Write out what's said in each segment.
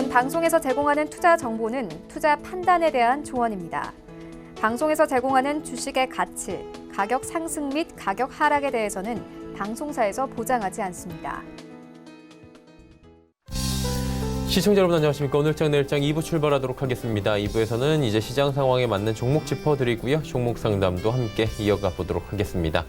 이번 방송에서 제공하는 투자 정보는 투자 판단에 대한 조언입니다. 방송에서 제공하는 주식의 가치, 가격 상승 및 가격 하락에 대해서는 방송사에서 보장하지 않습니다. 시청자 여러분 안녕하십니까. 오늘장 내일장 2부 출발하도록 하겠습니다. 2부에서는 이제 시장 상황에 맞는 종목 짚어드리고요. 종목 상담도 함께 이어가 보도록 하겠습니다.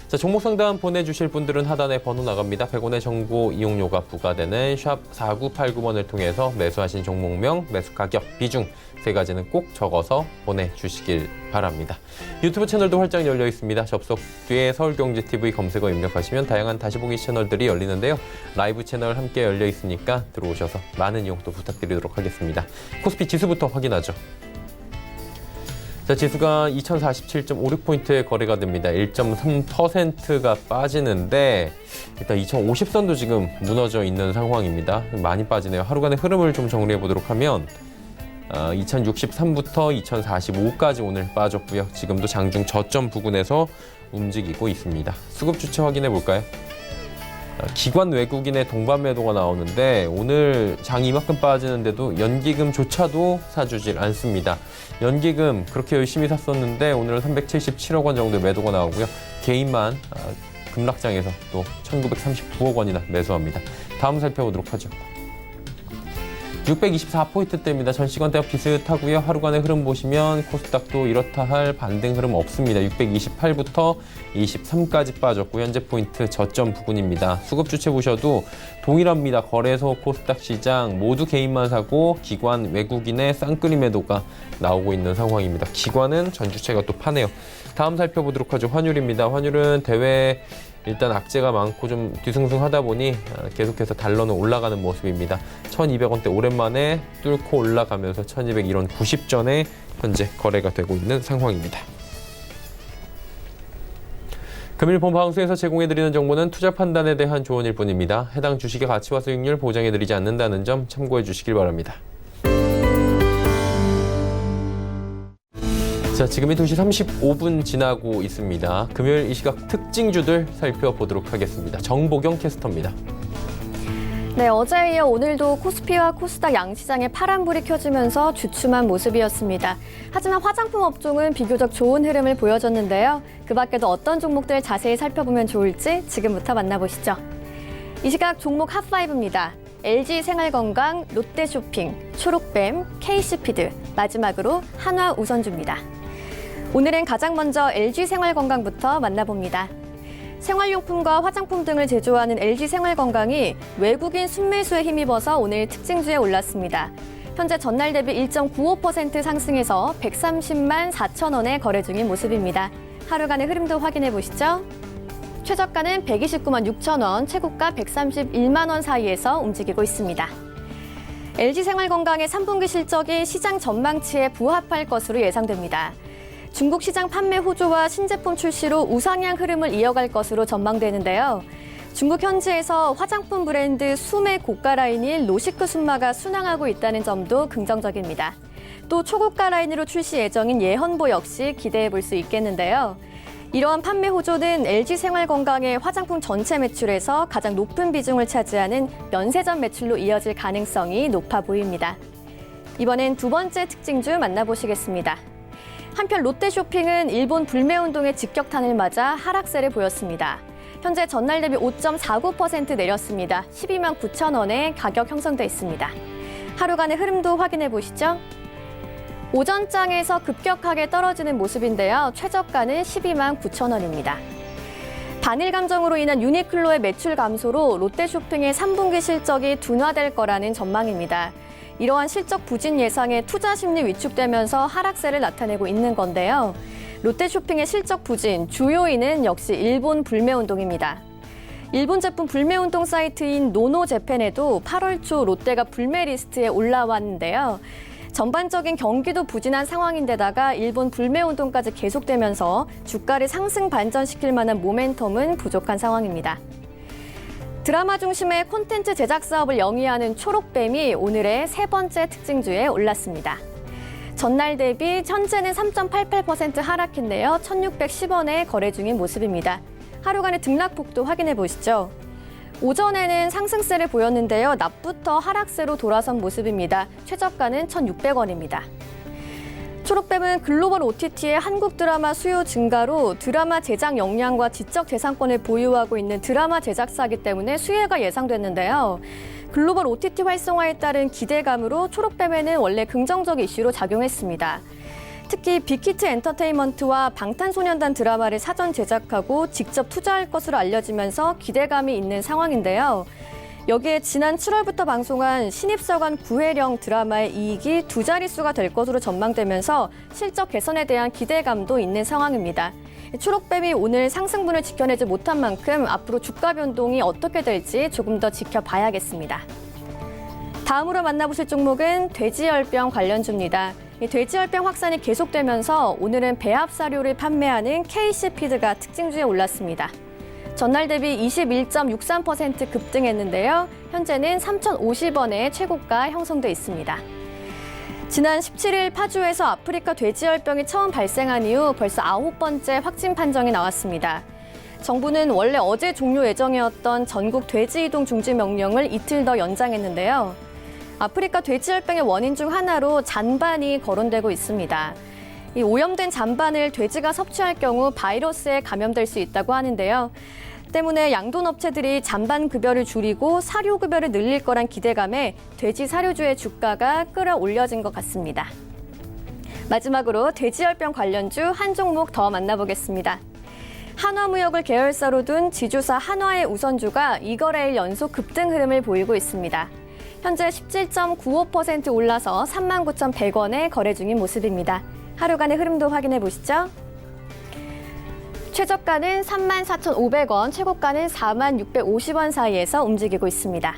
자, 종목 상담 보내주실 분들은 하단에 번호 나갑니다. 100원의 정보 이용료가 부과되는 샵 4989번을 통해서 매수하신 종목명, 매수 가격, 비중 세 가지는 꼭 적어서 보내주시길 바랍니다. 유튜브 채널도 활짝 열려 있습니다. 접속 뒤에 서울경제TV 검색어 입력하시면 다양한 다시 보기 채널들이 열리는데요. 라이브 채널 함께 열려 있으니까 들어오셔서 많은 이용도 부탁드리도록 하겠습니다. 코스피 지수부터 확인하죠. 자, 지수가 2047.56포인트에 거래가 됩니다. 1.3%가 빠지는데 일단 2050선도 지금 무너져 있는 상황입니다. 많이 빠지네요. 하루간의 흐름을 좀 정리해 보도록 하면 2063부터 2045까지 오늘 빠졌고요. 지금도 장중 저점 부근에서 움직이고 있습니다. 수급 주체 확인해 볼까요? 기관 외국인의 동반 매도가 나오는데 오늘 장 이만큼 빠지는데도 연기금조차도 사주질 않습니다. 연기금 그렇게 열심히 샀었는데 오늘은 377억 원 정도의 매도가 나오고요. 개인만 급락장에서 또 1939억 원이나 매수합니다. 다음 살펴보도록 하죠. 624포인트대입니다. 전 시간대와 비슷하고요. 하루간의 흐름 보시면 코스닥도 이렇다 할 반등 흐름 없습니다. 628부터 23까지 빠졌고 현재 포인트 저점 부근입니다. 수급 주체 보셔도 동일합니다. 거래소, 코스닥 시장 모두 개인만 사고 기관, 외국인의 쌍끌이 매도가 나오고 있는 상황입니다. 기관은 전 주체가 또 파네요. 다음 살펴보도록 하죠. 환율입니다. 환율은 대외 일단 악재가 많고 좀 뒤숭숭하다 보니 계속해서 달러는 올라가는 모습입니다. 1200원대 오랜만에 뚫고 올라가면서 1201원 90전에 현재 거래가 되고 있는 상황입니다. 금일 본 방송에서 제공해드리는 정보는 투자 판단에 대한 조언일 뿐입니다. 해당 주식의 가치와 수익률 보장해드리지 않는다는 점 참고해 주시길 바랍니다. 자, 지금이 2시 35분 지나고 있습니다. 금요일 이 시각 특징주들 살펴보도록 하겠습니다. 정보경 캐스터입니다. 네, 어제에 이어 오늘도 코스피와 코스닥 양시장에 파란불이 켜지면서 주춤한 모습이었습니다. 하지만 화장품 업종은 비교적 좋은 흐름을 보여줬는데요. 그 밖에도 어떤 종목들 자세히 살펴보면 좋을지 지금부터 만나보시죠. 이 시각 종목 핫5입니다. LG생활건강, 롯데쇼핑, 초록뱀, KC피드, 마지막으로 한화우선주입니다. 오늘은 가장 먼저 LG생활건강부터 만나봅니다. 생활용품과 화장품 등을 제조하는 LG생활건강이 외국인 순매수에 힘입어서 오늘 특징주에 올랐습니다. 현재 전날 대비 1.95% 상승해서 130만 4천 원에 거래 중인 모습입니다. 하루간의 흐름도 확인해 보시죠. 최저가는 129만 6천 원, 최고가 131만 원 사이에서 움직이고 있습니다. LG생활건강의 3분기 실적이 시장 전망치에 부합할 것으로 예상됩니다. 중국 시장 판매 호조와 신제품 출시로 우상향 흐름을 이어갈 것으로 전망되는데요. 중국 현지에서 화장품 브랜드 숨의 고가 라인인 로시크 순마가 순항하고 있다는 점도 긍정적입니다. 또 초고가 라인으로 출시 예정인 예헌보 역시 기대해 볼 수 있겠는데요. 이러한 판매 호조는 LG생활건강의 화장품 전체 매출에서 가장 높은 비중을 차지하는 면세점 매출로 이어질 가능성이 높아 보입니다. 이번엔 두 번째 특징주 만나보시겠습니다. 한편 롯데쇼핑은 일본 불매운동의 직격탄을 맞아 하락세를 보였습니다. 현재 전날 대비 5.49% 내렸습니다. 12만 9천 원에 가격 형성돼 있습니다. 하루간의 흐름도 확인해 보시죠. 오전장에서 급격하게 떨어지는 모습인데요. 최저가는 12만 9천 원입니다. 반일 감정으로 인한 유니클로의 매출 감소로 롯데쇼핑의 3분기 실적이 둔화될 거라는 전망입니다. 이러한 실적 부진 예상에 투자 심리 위축되면서 하락세를 나타내고 있는 건데요. 롯데쇼핑의 실적 부진 주요인은 역시 일본 불매운동입니다. 일본 제품 불매운동 사이트인 노노재팬에도 8월 초 롯데가 불매 리스트에 올라왔는데요. 전반적인 경기도 부진한 상황인데다가 일본 불매운동까지 계속되면서 주가를 상승 반전시킬 만한 모멘텀은 부족한 상황입니다. 드라마 중심의 콘텐츠 제작 사업을 영위하는 초록뱀이 오늘의 세 번째 특징주에 올랐습니다. 전날 대비 현재는 3.88% 하락했는데요. 1,610원에 거래 중인 모습입니다. 하루간의 등락폭도 확인해 보시죠. 오전에는 상승세를 보였는데요. 낮부터 하락세로 돌아선 모습입니다. 최저가는 1,600원입니다. 초록뱀은 글로벌 OTT의 한국 드라마 수요 증가로 드라마 제작 역량과 지적 재산권을 보유하고 있는 드라마 제작사이기 때문에 수혜가 예상됐는데요. 글로벌 OTT 활성화에 따른 기대감으로 초록뱀에는 원래 긍정적 이슈로 작용했습니다. 특히 빅히트 엔터테인먼트와 방탄소년단 드라마를 사전 제작하고 직접 투자할 것으로 알려지면서 기대감이 있는 상황인데요. 여기에 지난 7월부터 방송한 신입사관 구혜령 드라마의 이익이 두 자릿수가 될 것으로 전망되면서 실적 개선에 대한 기대감도 있는 상황입니다. 초록뱀이 오늘 상승분을 지켜내지 못한 만큼 앞으로 주가 변동이 어떻게 될지 조금 더 지켜봐야겠습니다. 다음으로 만나보실 종목은 돼지열병 관련주입니다. 돼지열병 확산이 계속되면서 오늘은 배합 사료를 판매하는 KC피드가 특징주에 올랐습니다. 전날 대비 21.63% 급등했는데요. 현재는 3,050원의 최고가 형성돼 있습니다. 지난 17일 파주에서 아프리카 돼지열병이 처음 발생한 이후 벌써 9번째 확진 판정이 나왔습니다. 정부는 원래 어제 종료 예정이었던 전국 돼지 이동 중지 명령을 이틀 더 연장했는데요. 아프리카 돼지열병의 원인 중 하나로 잔반이 거론되고 있습니다. 이 오염된 잔반을 돼지가 섭취할 경우 바이러스에 감염될 수 있다고 하는데요. 때문에 양돈업체들이 잔반 급여를 줄이고 사료 급여를 늘릴 거란 기대감에 돼지 사료주의 주가가 끌어올려진 것 같습니다. 마지막으로 돼지열병 관련주 한 종목 더 만나보겠습니다. 한화무역을 계열사로 둔 지주사 한화의 우선주가 2거래일 연속 급등 흐름을 보이고 있습니다. 현재 17.95% 올라서 39,100원에 거래 중인 모습입니다. 하루간의 흐름도 확인해 보시죠. 최저가는 34,500원, 최고가는 46,650원 사이에서 움직이고 있습니다.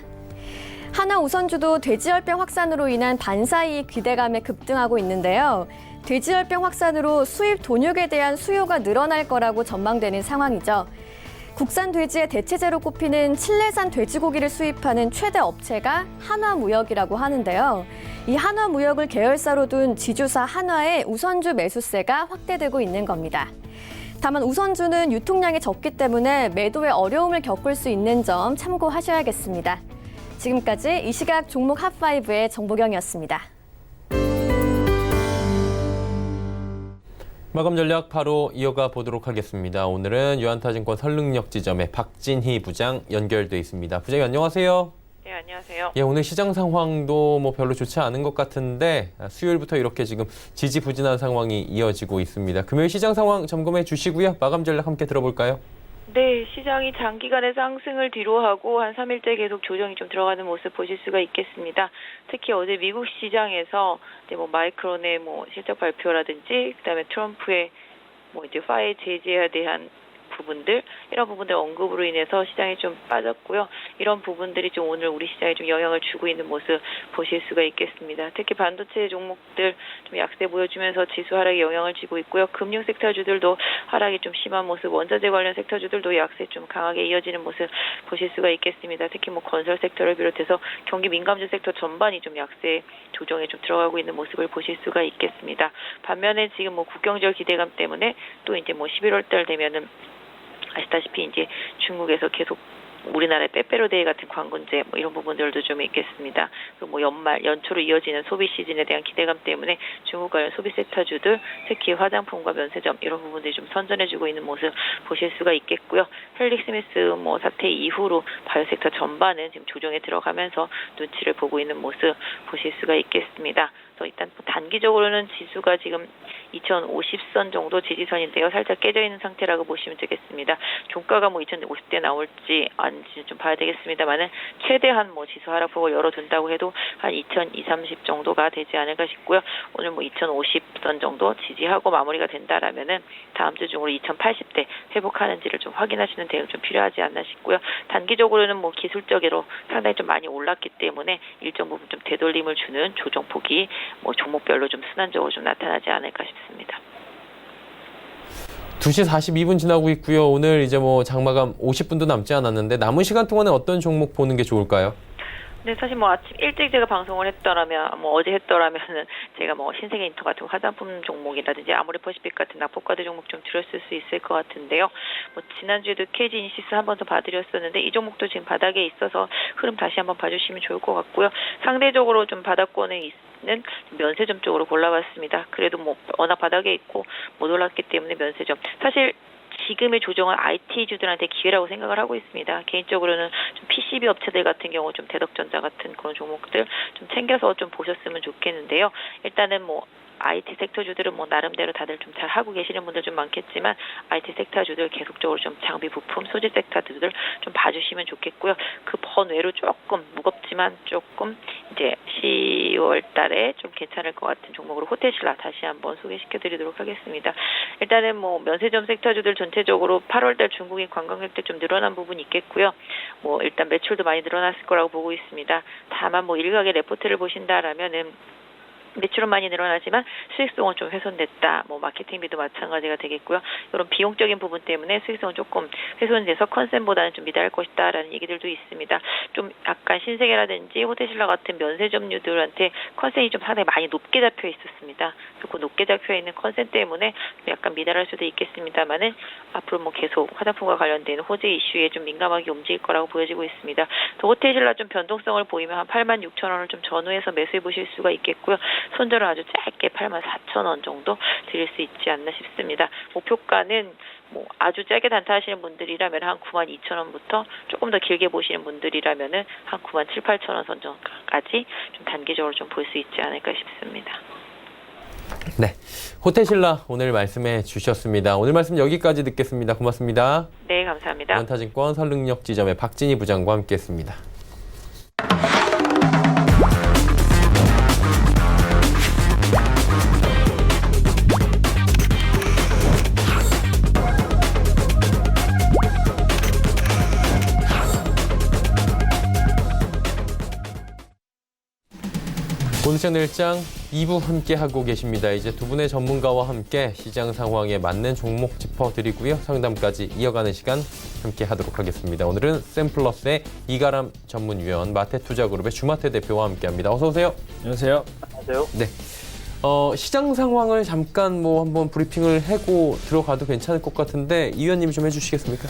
한화우선주도 돼지열병 확산으로 인한 반사이익 기대감에 급등하고 있는데요. 돼지열병 확산으로 수입 돈육에 대한 수요가 늘어날 거라고 전망되는 상황이죠. 국산 돼지의 대체제로 꼽히는 칠레산 돼지고기를 수입하는 최대 업체가 한화무역이라고 하는데요. 이 한화무역을 계열사로 둔 지주사 한화의 우선주 매수세가 확대되고 있는 겁니다. 다만 우선주는 유통량이 적기 때문에 매도에 어려움을 겪을 수 있는 점 참고하셔야겠습니다. 지금까지 이 시각 종목 핫5의 정보경이었습니다. 마감 전략 바로 이어가 보도록 하겠습니다. 오늘은 유한타증권 설릉역 지점의 박진희 부장 연결돼 있습니다. 부장님 안녕하세요. 네, 안녕하세요. 예, 오늘 시장 상황도 뭐 별로 좋지 않은 것 같은데 수요일부터 이렇게 지금 지지부진한 상황이 이어지고 있습니다. 금요일 시장 상황 점검해 주시고요. 마감 전략 함께 들어볼까요? 네, 시장이 장기간의 상승을 뒤로하고 한 3일째 계속 조정이 좀 들어가는 모습 보실 수가 있겠습니다. 특히 어제 미국 시장에서 이제 마이크론의 실적 발표라든지 그다음에 트럼프의 이제 파이 제재에 대한 부분들, 이런 부분들 언급으로 인해서 시장이 좀 빠졌고요. 이런 부분들이 좀 오늘 우리 시장에 좀 영향을 주고 있는 모습 보실 수가 있겠습니다. 특히 반도체 종목들 좀 약세 보여주면서 지수 하락에 영향을 주고 있고요. 금융 섹터주들도 하락이 좀 심한 모습, 원자재 관련 섹터주들도 약세 좀 강하게 이어지는 모습 보실 수가 있겠습니다. 특히 건설 섹터를 비롯해서 경기 민감주 섹터 전반이 좀 약세 조정에 좀 들어가고 있는 모습을 보실 수가 있겠습니다. 반면에 지금 국경절 기대감 때문에 또 이제 11월 달 되면은 아시다시피 이제 중국에서 계속 우리나라의 빼빼로데이 같은 관군제 이런 부분들도 좀 있겠습니다. 그리고 연초로 이어지는 소비 시즌에 대한 기대감 때문에 중국 관련 소비 섹터주들, 특히 화장품과 면세점 이런 부분들이 좀 선전해주고 있는 모습 보실 수가 있겠고요. 헬릭 스미스 사태 이후로 바이오 섹터 전반은 지금 조정에 들어가면서 눈치를 보고 있는 모습 보실 수가 있겠습니다. 일단 단기적으로는 지수가 지금 2050선 정도 지지선인데요. 살짝 깨져 있는 상태라고 보시면 되겠습니다. 종가가 2050대 나올지 아닌지 좀 봐야 되겠습니다만은 최대한 지수 하락폭을 열어둔다고 해도 한 2230 정도가 되지 않을까 싶고요. 오늘 2050선 정도 지지하고 마무리가 된다라면은 다음 주 중으로 2080대 회복하는지를 좀 확인하시는 대응 좀 필요하지 않나 싶고요. 단기적으로는 기술적으로 상당히 좀 많이 올랐기 때문에 일정 부분 좀 되돌림을 주는 조정폭이 종목별로 좀 순환적으로 좀 나타나지 않을까 싶습니다. 2시 42분 지나고 있고요. 오늘 이제 장마감 50분도 남지 않았는데 남은 시간 동안에 어떤 종목 보는 게 좋을까요? 네, 사실 뭐 아침 일찍 제가 방송을 했더라면, 뭐 어제 했더라면은 제가 뭐 신세계 인터 같은 화장품 종목이라든지 아모레퍼시픽 같은 납품과대 종목 좀 들었을 수 있을 것 같은데요. 뭐 지난주에도 KG 인시스 한 번 더 봐드렸었는데 이 종목도 지금 바닥에 있어서 흐름 다시 한번 봐주시면 좋을 것 같고요. 상대적으로 좀 바닥권에 있는 면세점 쪽으로 골라봤습니다. 그래도 뭐 워낙 바닥에 있고 못 올랐기 때문에 면세점. 사실 지금의 조정은 IT주들한테 기회라고 생각을 하고 있습니다. 개인적으로는 좀 PCB 업체들 같은 경우 좀 대덕전자 같은 그런 종목들 좀 챙겨서 좀 보셨으면 좋겠는데요. 일단은 뭐 IT 섹터주들은 뭐 나름대로 다들 좀 잘 하고 계시는 분들 좀 많겠지만 IT 섹터주들 계속적으로 좀 장비 부품 소재 섹터주들 좀 봐주시면 좋겠고요. 그 번외로 조금 무겁지만 조금 이제 10월 달에 좀 괜찮을 것 같은 종목으로 호텔신라 다시 한번 소개시켜드리도록 하겠습니다. 일단은 뭐 면세점 섹터주들 전체적으로 8월 달 중국인 관광객들 좀 늘어난 부분이 있겠고요. 뭐 일단 매출도 많이 늘어났을 거라고 보고 있습니다. 다만 뭐 일각의 레포트를 보신다라면은 매출은 많이 늘어나지만 수익성은 좀 훼손됐다. 뭐 마케팅비도 마찬가지가 되겠고요. 이런 비용적인 부분 때문에 수익성은 조금 훼손돼서 컨센보다는 좀 미달할 것이다라는 얘기들도 있습니다. 좀 약간 신세계라든지 호텔신라 같은 면세점류들한테 컨센이 좀 상당히 많이 높게 잡혀 있었습니다. 그 높게 잡혀 있는 컨센 때문에 약간 미달할 수도 있겠습니다만은 앞으로 뭐 계속 화장품과 관련된 호재 이슈에 좀 민감하게 움직일 거라고 보여지고 있습니다. 또 호텔신라 좀 변동성을 보이면 한 86,000원을 좀 전후해서 매수해 보실 수가 있겠고요. 손절은 아주 짧게 84,000원 정도 드릴 수 있지 않나 싶습니다. 목표가는 뭐 아주 짧게 단타하시는 분들이라면 한 92,000원부터 조금 더 길게 보시는 분들이라면은 한 97,800원 선정까지 좀 단기적으로 좀 볼 수 있지 않을까 싶습니다. 네, 호텔신라 오늘 말씀해 주셨습니다. 오늘 말씀 여기까지 듣겠습니다. 고맙습니다. 네, 감사합니다. 연타증권 설능력지점의 박진희 부장과 함께했습니다. 오늘 시장 내일장 2부 함께하고 계십니다. 이제 두 분의 전문가와 함께 시장 상황에 맞는 종목 짚어드리고요. 상담까지 이어가는 시간 함께하도록 하겠습니다. 오늘은 샘플러스의 이가람 전문위원, 마태투자그룹의 주마태 대표와 함께합니다. 어서 오세요. 안녕하세요. 안녕하세요. 네. 시장 상황을 잠깐 뭐 한번 브리핑을 하고 들어가도 괜찮을 것 같은데 이 위원님이 좀 해주시겠습니까?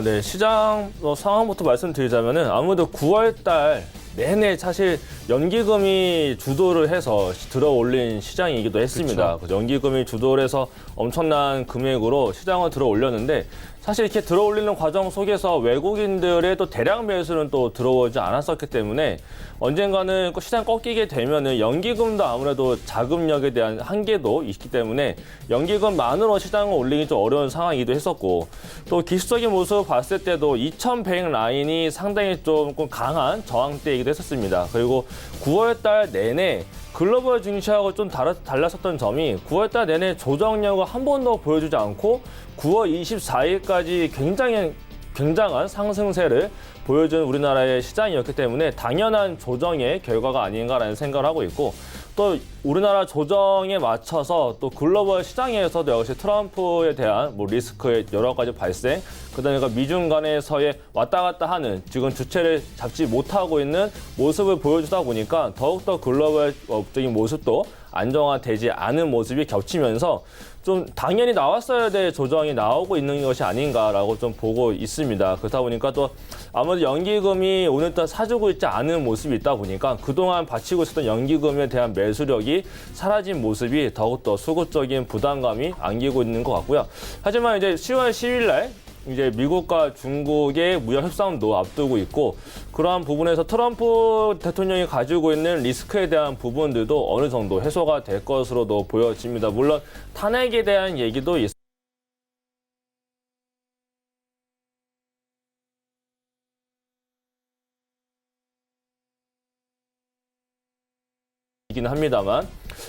네. 시장 상황부터 말씀드리자면은 아무래도 9월 달 내내 사실 연기금이 주도를 해서 들어올린 시장이기도 했습니다. 그렇죠. 연기금이 주도를 해서 엄청난 금액으로 시장을 들어올렸는데 사실 이렇게 들어올리는 과정 속에서 외국인들의 또 대량 매수는 또 들어오지 않았었기 때문에 언젠가는 시장 꺾이게 되면은 연기금도 아무래도 자금력에 대한 한계도 있기 때문에 연기금만으로 시장을 올리기 좀 어려운 상황이기도 했었고 또 기술적인 모습을 봤을 때도 2100 라인이 상당히 조금 강한 저항대이기도 했었습니다. 그리고 9월 달 내내 글로벌 증시하고 좀 달랐었던 점이 9월 달 내내 조정력을 한 번도 보여주지 않고 9월 24일까지 굉장한 상승세를 보여준 우리나라의 시장이었기 때문에 당연한 조정의 결과가 아닌가라는 생각을 하고 있고 또 우리나라 조정에 맞춰서 또 글로벌 시장에서도 역시 트럼프에 대한 뭐 리스크의 여러 가지 발생, 그다음에 미중 간에서의 왔다 갔다 하는 지금 주체를 잡지 못하고 있는 모습을 보여주다 보니까 더욱더 글로벌적인 모습도 안정화되지 않은 모습이 겹치면서 좀 당연히 나왔어야 될 조정이 나오고 있는 것이 아닌가라고 좀 보고 있습니다. 그렇다 보니까 또 아무래도 연기금이 오늘따라 사주고 있지 않은 모습이 있다 보니까 그동안 바치고 있었던 연기금에 대한 매수력이 사라진 모습이 더욱더 수급적인 부담감이 안기고 있는 것 같고요. 하지만 이제 10월 10일 날 이제 미국과 중국의 무역 협상도 앞두고 있고 그러한 부분에서 트럼프 대통령이 가지고 있는 리스크에 대한 부분들도 어느 정도 해소가 될 것으로도 보여집니다. 물론 탄핵에 대한 얘기도 있습니다. 이긴 합니다만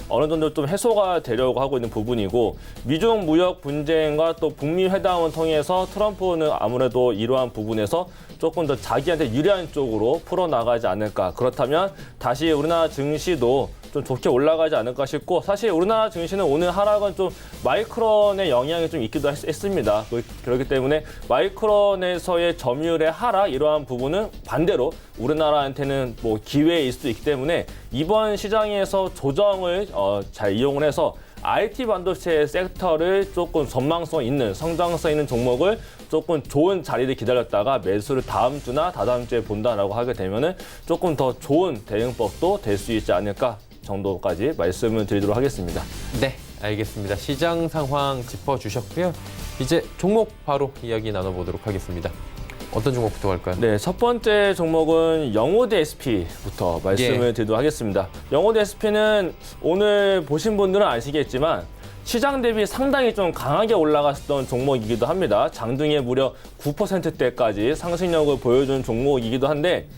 어느 정도 좀 해소가 되려고 하고 있는 부분이고 미중 무역 분쟁과 또 북미 회담을 통해서 트럼프는 아무래도 이러한 부분에서 조금 더 자기한테 유리한 쪽으로 풀어나가지 않을까. 그렇다면 다시 우리나라 증시도 좀 좋게 올라가지 않을까 싶고 사실 우리나라 증시는 오늘 하락은 좀 마이크론의 영향이 좀 있기도 했습니다. 그렇기 때문에 마이크론에서의 점유율의 하락 이러한 부분은 반대로 우리나라한테는 뭐 기회일 수도 있기 때문에 이번 시장에서 조정을 잘 이용을 해서 IT 반도체 섹터를 조금 전망성 있는 성장성 있는 종목을 조금 좋은 자리를 기다렸다가 매수를 다음 주나 다다음 주에 본다라고 하게 되면은 조금 더 좋은 대응법도 될 수 있지 않을까 정도까지 말씀을 드리도록 하겠습니다. 네, 알겠습니다. 시장 상황 짚어주셨고요. 이제 종목 바로 이야기 나눠보도록 하겠습니다. 어떤 종목부터 갈까요? 네, 첫 번째 종목은 영호대 SP부터 말씀을 드리도록 하겠습니다. 영호대 SP는 오늘 보신 분들은 아시겠지만 시장 대비 상당히 좀 강하게 올라갔던 종목이기도 합니다. 장중에 무려 9%대까지 상승력을 보여준 종목이기도 한데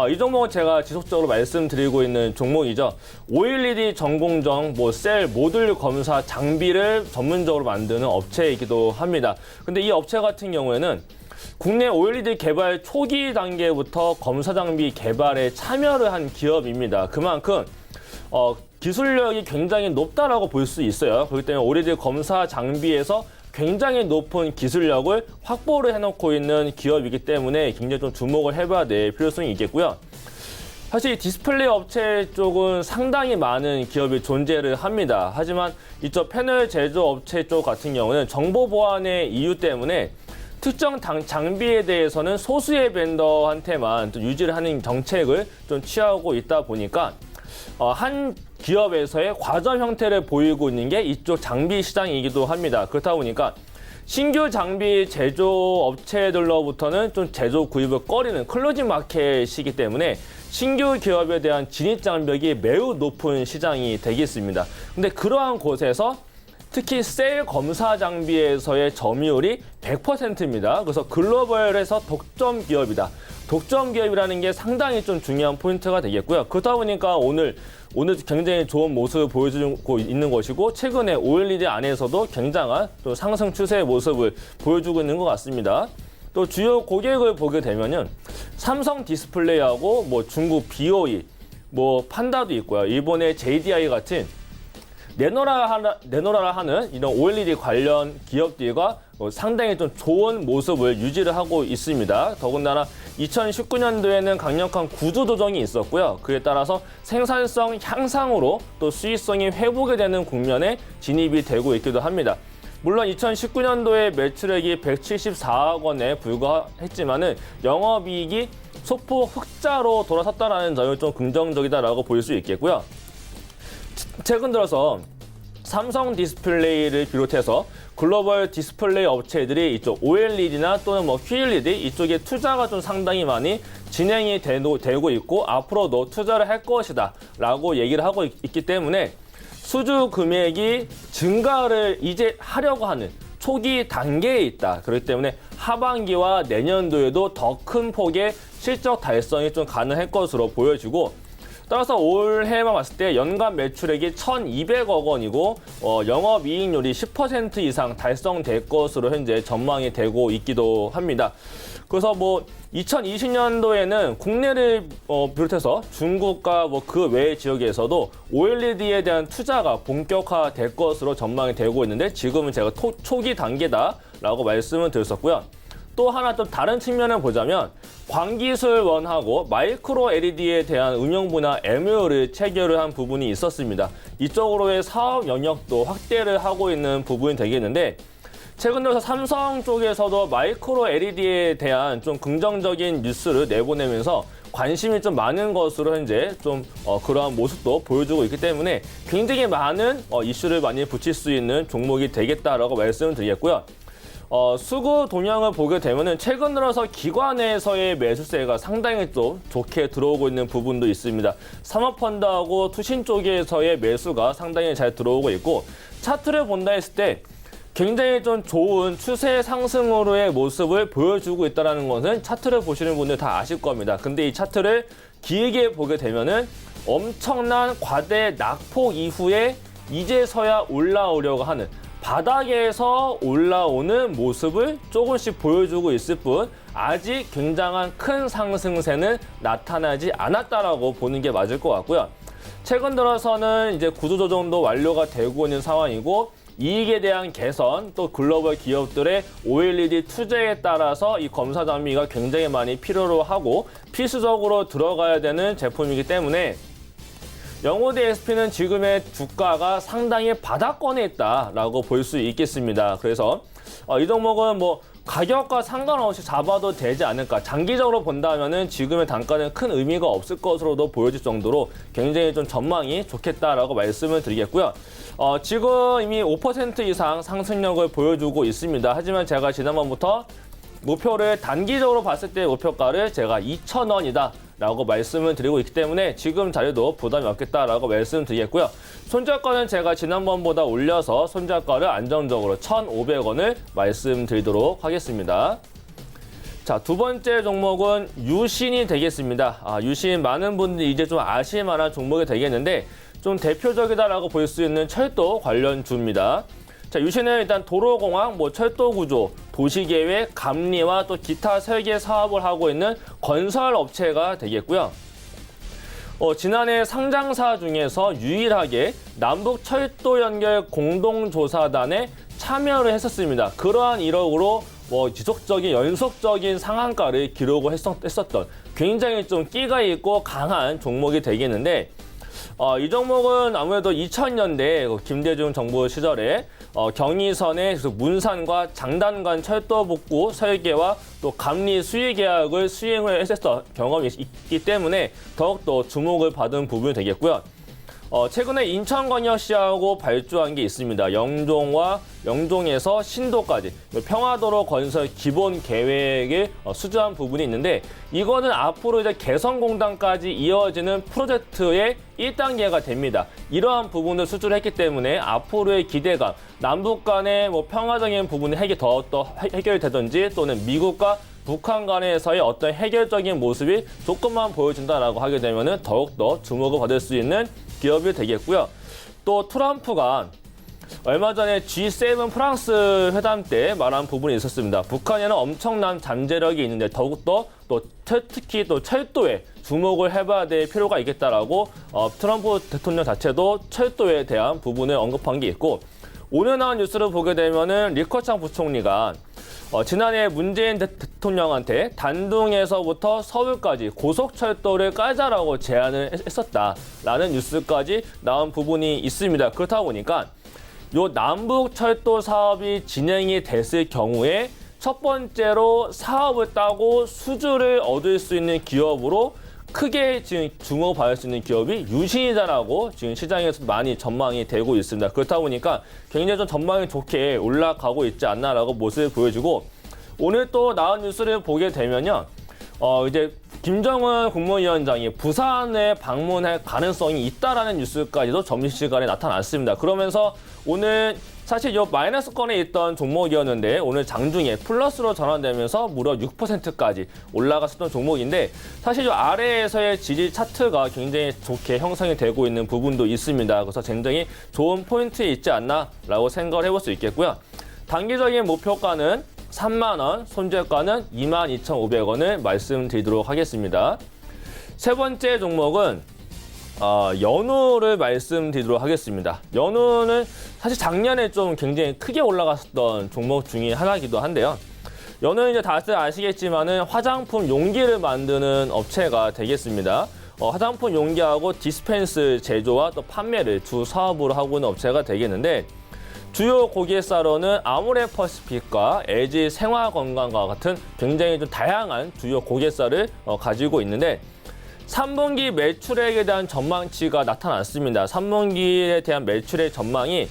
이 종목은 제가 지속적으로 말씀드리고 있는 종목이죠. OLED 전공정, 셀, 모듈 검사 장비를 전문적으로 만드는 업체이기도 합니다. 근데 이 업체 같은 경우에는 국내 OLED 개발 초기 단계부터 검사 장비 개발에 참여를 한 기업입니다. 그만큼 기술력이 굉장히 높다라고 볼 수 있어요. 그렇기 때문에 OLED 검사 장비에서 굉장히 높은 기술력을 확보를 해놓고 있는 기업이기 때문에 굉장히 좀 주목을 해봐야 될 필요성이 있겠고요. 사실 디스플레이 업체 쪽은 상당히 많은 기업이 존재를 합니다. 하지만 이쪽 패널 제조업체 쪽 같은 경우는 정보 보안의 이유 때문에 특정 장비에 대해서는 소수의 벤더한테만 좀 유지를 하는 정책을 좀 취하고 있다 보니까 한 기업에서의 과점 형태를 보이고 있는 게 이쪽 장비 시장이기도 합니다. 그렇다 보니까 신규 장비 제조 업체들로부터는 좀 제조 구입을 꺼리는 클로징 마켓이기 때문에 신규 기업에 대한 진입 장벽이 매우 높은 시장이 되겠습니다. 근데 그러한 곳에서 특히 셀 검사 장비에서의 점유율이 100%입니다. 그래서 글로벌에서 독점 기업이다. 독점 기업이라는 게 상당히 좀 중요한 포인트가 되겠고요. 그렇다 보니까 오늘 굉장히 좋은 모습을 보여주고 있는 것이고 최근에 OLED 안에서도 굉장한 또 상승 추세의 모습을 보여주고 있는 것 같습니다. 또 주요 고객을 보게 되면은 삼성 디스플레이하고 중국 BOE, 판다도 있고요. 일본의 JDI 같은 내노라라 하는 이런 OLED 관련 기업들과 상당히 좀 좋은 모습을 유지를 하고 있습니다. 더군다나 2019년도에는 강력한 구조 조정이 있었고요. 그에 따라서 생산성 향상으로 또 수익성이 회복이 되는 국면에 진입이 되고 있기도 합니다. 물론 2019년도에 매출액이 174억 원에 불과했지만은 영업이익이 소폭 흑자로 돌아섰다는 점이 좀 긍정적이다라고 볼 수 있겠고요. 최근 들어서 삼성 디스플레이를 비롯해서 글로벌 디스플레이 업체들이 이쪽 OLED나 또는 QLED 이쪽에 투자가 좀 상당히 많이 진행이 되고 있고 앞으로도 투자를 할 것이다 라고 얘기를 하고 있기 때문에 수주 금액이 증가를 이제 하려고 하는 초기 단계에 있다. 그렇기 때문에 하반기와 내년도에도 더 큰 폭의 실적 달성이 좀 가능할 것으로 보여지고 따라서 올해만 봤을 때 연간 매출액이 1,200억 원이고 영업이익률이 10% 이상 달성될 것으로 현재 전망이 되고 있기도 합니다. 그래서 2020년도에는 국내를 비롯해서 중국과 그 외의 지역에서도 OLED에 대한 투자가 본격화될 것으로 전망이 되고 있는데 지금은 제가 초기 단계다라고 말씀을 드렸었고요. 또 하나 좀 다른 측면을 보자면 광기술원하고 마이크로 LED에 대한 응용 분야 MOU를 체결을 한 부분이 있었습니다. 이쪽으로의 사업 영역도 확대를 하고 있는 부분이 되겠는데 최근 들어서 삼성 쪽에서도 마이크로 LED에 대한 좀 긍정적인 뉴스를 내보내면서 관심이 좀 많은 것으로 현재 좀 그러한 모습도 보여주고 있기 때문에 굉장히 많은 이슈를 많이 붙일 수 있는 종목이 되겠다라고 말씀을 드리겠고요. 수급 동향을 보게 되면은 최근 들어서 기관에서의 매수세가 상당히 좀 좋게 들어오고 있는 부분도 있습니다. 사모펀드하고 투신 쪽에서의 매수가 상당히 잘 들어오고 있고 차트를 본다 했을 때 굉장히 좀 좋은 추세 상승으로의 모습을 보여주고 있다는 것은 차트를 보시는 분들 다 아실 겁니다. 근데 이 차트를 길게 보게 되면은 엄청난 과대 낙폭 이후에 이제서야 올라오려고 하는 바닥에서 올라오는 모습을 조금씩 보여주고 있을 뿐 아직 굉장한 큰 상승세는 나타나지 않았다라고 보는 게 맞을 것 같고요. 최근 들어서는 이제 구조조정도 완료가 되고 있는 상황이고 이익에 대한 개선, 또 글로벌 기업들의 OLED 투자에 따라서 이 검사 장비가 굉장히 많이 필요로 하고 필수적으로 들어가야 되는 제품이기 때문에 영호대 SP는 지금의 주가가 상당히 바닥권에 있다라고 볼 수 있겠습니다. 그래서 이 종목은 뭐 가격과 상관없이 잡아도 되지 않을까. 장기적으로 본다면은 지금의 단가는 큰 의미가 없을 것으로도 보여질 정도로 굉장히 좀 전망이 좋겠다라고 말씀을 드리겠고요. 지금 이미 5% 이상 상승력을 보여주고 있습니다. 하지만 제가 지난번부터 목표를 단기적으로 봤을 때 목표가를 제가 2,000원이다 라고 말씀을 드리고 있기 때문에 지금 자리도 부담이 없겠다라고 말씀드리겠고요. 손절가는 제가 지난번보다 올려서 손절가를 안정적으로 1,500원을 말씀드리도록 하겠습니다. 자, 두 번째 종목은 유신이 되겠습니다. 유신 많은 분들이 이제 좀 아실 만한 종목이 되겠는데 좀 대표적이다라고 볼 수 있는 철도 관련주입니다. 자, 유신은 일단 도로공학, 철도구조, 도시계획, 감리와 또 기타 설계 사업을 하고 있는 건설업체가 되겠고요. 지난해 상장사 중에서 유일하게 남북철도연결 공동조사단에 참여를 했었습니다. 그러한 이력으로 지속적인 연속적인 상한가를 기록을 했었던 굉장히 좀 끼가 있고 강한 종목이 되겠는데 이 종목은 아무래도 2000년대 김대중 정부 시절에 경의선의 문산과 장단간 철도 복구 설계와 또 감리 수의 계약을 수행을 했었던 경험이 있기 때문에 더욱더 주목을 받은 부분이 되겠고요. 최근에 인천광역시하고 발주한 게 있습니다. 영종에서 신도까지 평화도로 건설 기본 계획을 수주한 부분이 있는데 이거는 앞으로 이제 개성공단까지 이어지는 프로젝트의 1단계가 됩니다. 이러한 부분을 수주를 했기 때문에 앞으로의 기대감, 남북 간의 평화적인 부분의 핵이 더 해결되든지 또는 미국과 북한 간에서의 어떤 해결적인 모습이 조금만 보여준다라고 하게 되면은 더욱더 주목을 받을 수 있는 기업이 되겠고요. 또 트럼프가 얼마 전에 G7 프랑스 회담 때 말한 부분이 있었습니다. 북한에는 엄청난 잠재력이 있는데 더욱더 또 특히 또 철도에 주목을 해봐야 될 필요가 있겠다라고 트럼프 대통령 자체도 철도에 대한 부분을 언급한 게 있고 오늘 나온 뉴스를 보게 되면은 리커창 부총리가 지난해 문재인 대통령한테 단둥에서부터 서울까지 고속철도를 깔자라고 제안을 했었다라는 뉴스까지 나온 부분이 있습니다. 그렇다 보니까 요 남북철도 사업이 진행이 됐을 경우에 첫 번째로 사업을 따고 수주를 얻을 수 있는 기업으로 크게 지금 주목받을 수 있는 기업이 유신이다라고 지금 시장에서 많이 전망이 되고 있습니다. 그렇다 보니까 굉장히 좀 전망이 좋게 올라가고 있지 않나라고 모습을 보여주고 오늘 또 나온 뉴스를 보게 되면요. 이제 김정은 국무위원장이 부산에 방문할 가능성이 있다라는 뉴스까지도 점심시간에 나타났습니다. 그러면서 오늘 사실 이 마이너스권에 있던 종목이었는데 오늘 장중에 플러스로 전환되면서 무려 6%까지 올라갔었던 종목인데 사실 이 아래에서의 지지 차트가 굉장히 좋게 형성이 되고 있는 부분도 있습니다. 그래서 굉장히 좋은 포인트에 있지 않나라고 생각을 해볼 수 있겠고요. 단기적인 목표가는 3만 원, 손절가는 22,500원을 말씀드리도록 하겠습니다. 세 번째 종목은 연우를 말씀드리도록 하겠습니다. 연우는 사실 작년에 좀 굉장히 크게 올라갔었던 종목 중에 하나이기도 한데요. 연우는 이제 다들 아시겠지만은 화장품 용기를 만드는 업체가 되겠습니다. 화장품 용기하고 디스펜스 제조와 또 판매를 주 사업으로 하고 있는 업체가 되겠는데 주요 고객사로는 아모레퍼시픽과 LG 생활건강과 같은 굉장히 좀 다양한 주요 고객사를 가지고 있는데 3분기 매출액에 대한 전망치가 나타났습니다. 3분기에 대한 매출액 전망이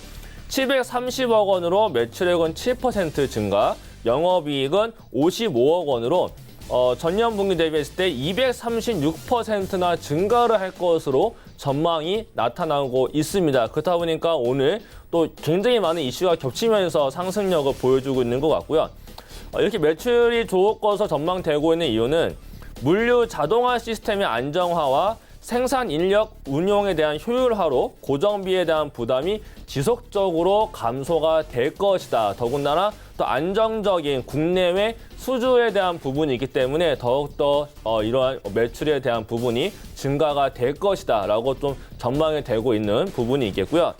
730억 원으로 매출액은 7% 증가, 영업이익은 55억 원으로 전년 분기 대비했을 때 236%나 증가를 할 것으로 전망이 나타나고 있습니다. 그렇다 보니까 오늘 또 굉장히 많은 이슈가 겹치면서 상승력을 보여주고 있는 것 같고요. 이렇게 매출이 좋을 것으로 전망되고 있는 이유는 물류 자동화 시스템의 안정화와 생산 인력 운용에 대한 효율화로 고정비에 대한 부담이 지속적으로 감소가 될 것이다. 더군다나 또 안정적인 국내외 수주에 대한 부분이 있기 때문에 더욱더 이러한 매출에 대한 부분이 증가가 될 것이다 라고 좀 전망이 되고 있는 부분이 있겠고요.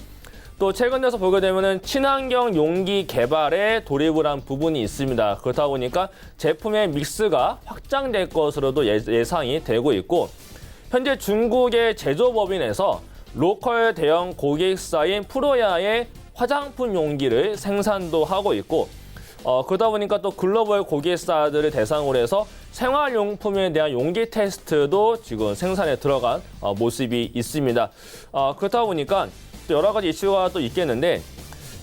또 최근 들어서 보게 되면은 친환경 용기 개발에 돌입을 한 부분이 있습니다. 그렇다 보니까 제품의 믹스가 확장될 것으로도 예상이 되고 있고, 현재 중국의 제조법인에서 로컬 대형 고객사인 프로야의 화장품 용기를 생산도 하고 있고, 그러다 보니까 또 글로벌 고객사들을 대상으로 해서 생활용품에 대한 용기 테스트도 지금 생산에 들어간 모습이 있습니다. 그렇다 보니까 또 여러 가지 이슈가 또 있겠는데,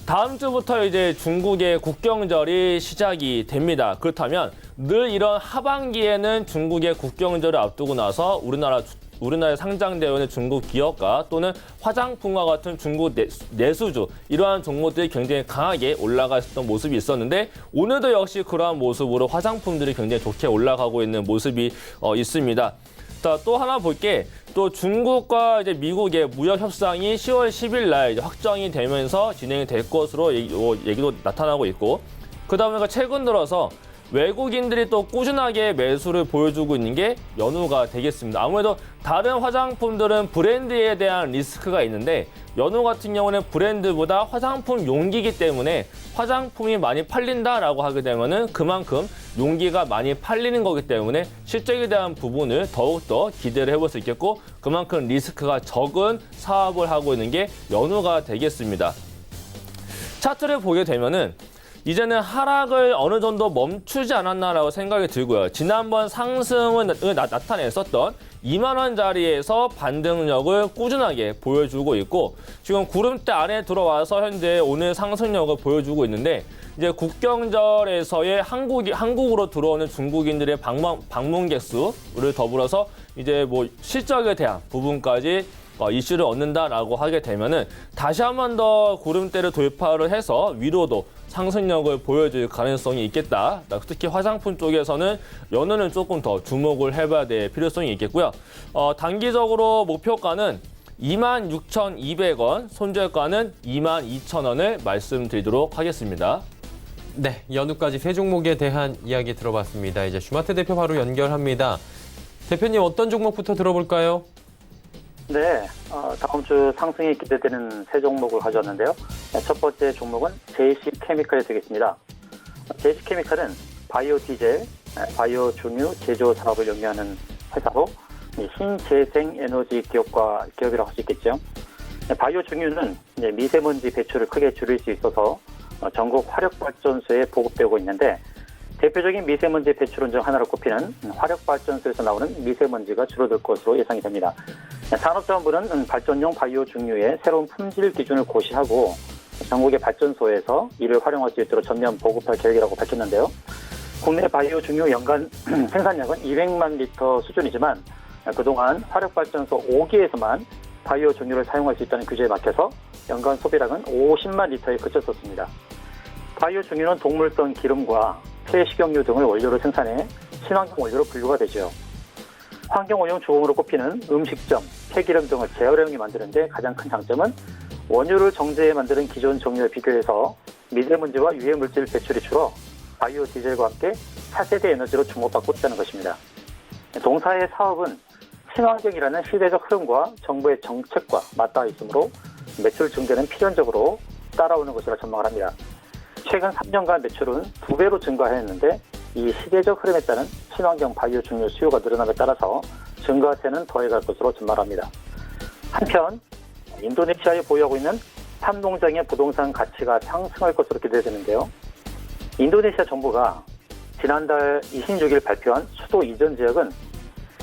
다음 주부터 이제 중국의 국경절이 시작이 됩니다. 그렇다면 늘 이런 하반기에는 중국의 국경절을 앞두고 나서 우리나라에 상장되어 있는 중국 기업가 또는 화장품과 같은 중국 내수주 이러한 종목들이 굉장히 강하게 올라가 있었던 모습이 있었는데, 오늘도 역시 그러한 모습으로 화장품들이 굉장히 좋게 올라가고 있는 모습이 있습니다. 자, 또 하나 볼게. 또 중국과 이제 미국의 무역 협상이 10월 10일 날 이제 확정이 되면서 진행이 될 것으로 얘기도 나타나고 있고, 그러다 보니까 최근 들어서 외국인들이 또 꾸준하게 매수를 보여주고 있는 게 연우가 되겠습니다. 아무래도 다른 화장품들은 브랜드에 대한 리스크가 있는데, 연우 같은 경우는 브랜드보다 화장품 용기이기 때문에 화장품이 많이 팔린다라고 하게 되면은 그만큼 용기가 많이 팔리는 거기 때문에 실적에 대한 부분을 더욱더 기대를 해볼 수 있겠고, 그만큼 리스크가 적은 사업을 하고 있는 게 연우가 되겠습니다. 차트를 보게 되면은 이제는 하락을 어느 정도 멈추지 않았나라고 생각이 들고요. 지난번 상승을 나타냈었던 2만 원짜리에서 반등력을 꾸준하게 보여주고 있고, 지금 구름대 안에 들어와서 현재 오늘 상승력을 보여주고 있는데, 이제 국경절에서의 한국으로 들어오는 중국인들의 방문객 수를 더불어서 이제 뭐 실적에 대한 부분까지 이슈를 얻는다라고 하게 되면은 다시 한 번 더 구름대를 돌파를 해서 위로도 상승력을 보여줄 가능성이 있겠다. 특히 화장품 쪽에서는 연우는 조금 더 주목을 해봐야 될 필요성이 있겠고요. 단기적으로 목표가는 26,200원, 손절가는 22,000원을 말씀드리도록 하겠습니다. 네, 연우까지 세 종목에 대한 이야기 들어봤습니다. 이제 슈마트 대표 바로 연결합니다. 대표님, 어떤 종목부터 들어볼까요? 네, 다음 주 상승이 기대되는 세 종목을 가져왔는데요. 첫 번째 종목은 JC케미칼이 되겠습니다. JC케미칼은 바이오 디젤, 바이오 종유 제조 사업을 영위하는 회사로 신재생 에너지 기업이라고 할 수 있겠죠. 바이오 종유는 이제 미세먼지 배출을 크게 줄일 수 있어서 전국 화력발전소에 보급되고 있는데, 대표적인 미세먼지 배출원 중 하나로 꼽히는 화력발전소에서 나오는 미세먼지가 줄어들 것으로 예상이 됩니다. 산업자원부는 발전용 바이오 중류의 새로운 품질 기준을 고시하고 전국의 발전소에서 이를 활용할 수 있도록 전면 보급할 계획이라고 밝혔는데요. 국내 바이오 중류 연간 생산량은 200만 리터 수준이지만 그동안 화력발전소 5기에서만 바이오 중류를 사용할 수 있다는 규제에 막혀서 연간 소비량은 50만 리터에 그쳤었습니다. 바이오 중류는 동물성 기름과 폐식용유 등을 원료로 생산해 친환경 원료로 분류가 되죠. 환경오염 주범으로 꼽히는 음식점, 폐기름 등을 재활용해 만드는 데 가장 큰 장점은 원료를 정제해 만드는 기존 종류에 비교해서 미세먼지와 유해물질 배출이 줄어 바이오 디젤과 함께 차세대 에너지로 주목받고 있다는 것입니다. 동사의 사업은 친환경이라는 시대적 흐름과 정부의 정책과 맞닿아 있으므로 매출 증대는 필연적으로 따라오는 것이라 전망을 합니다. 최근 3년간 매출은 2배로 증가했는데, 이 시대적 흐름에 따른 친환경 바이오 중류 수요가 늘어남에 따라서 증가세는 더해갈 것으로 전망합니다. 한편 인도네시아에 보유하고 있는 팜농장의 부동산 가치가 상승할 것으로 기대되는데요. 인도네시아 정부가 지난달 26일 발표한 수도 이전 지역은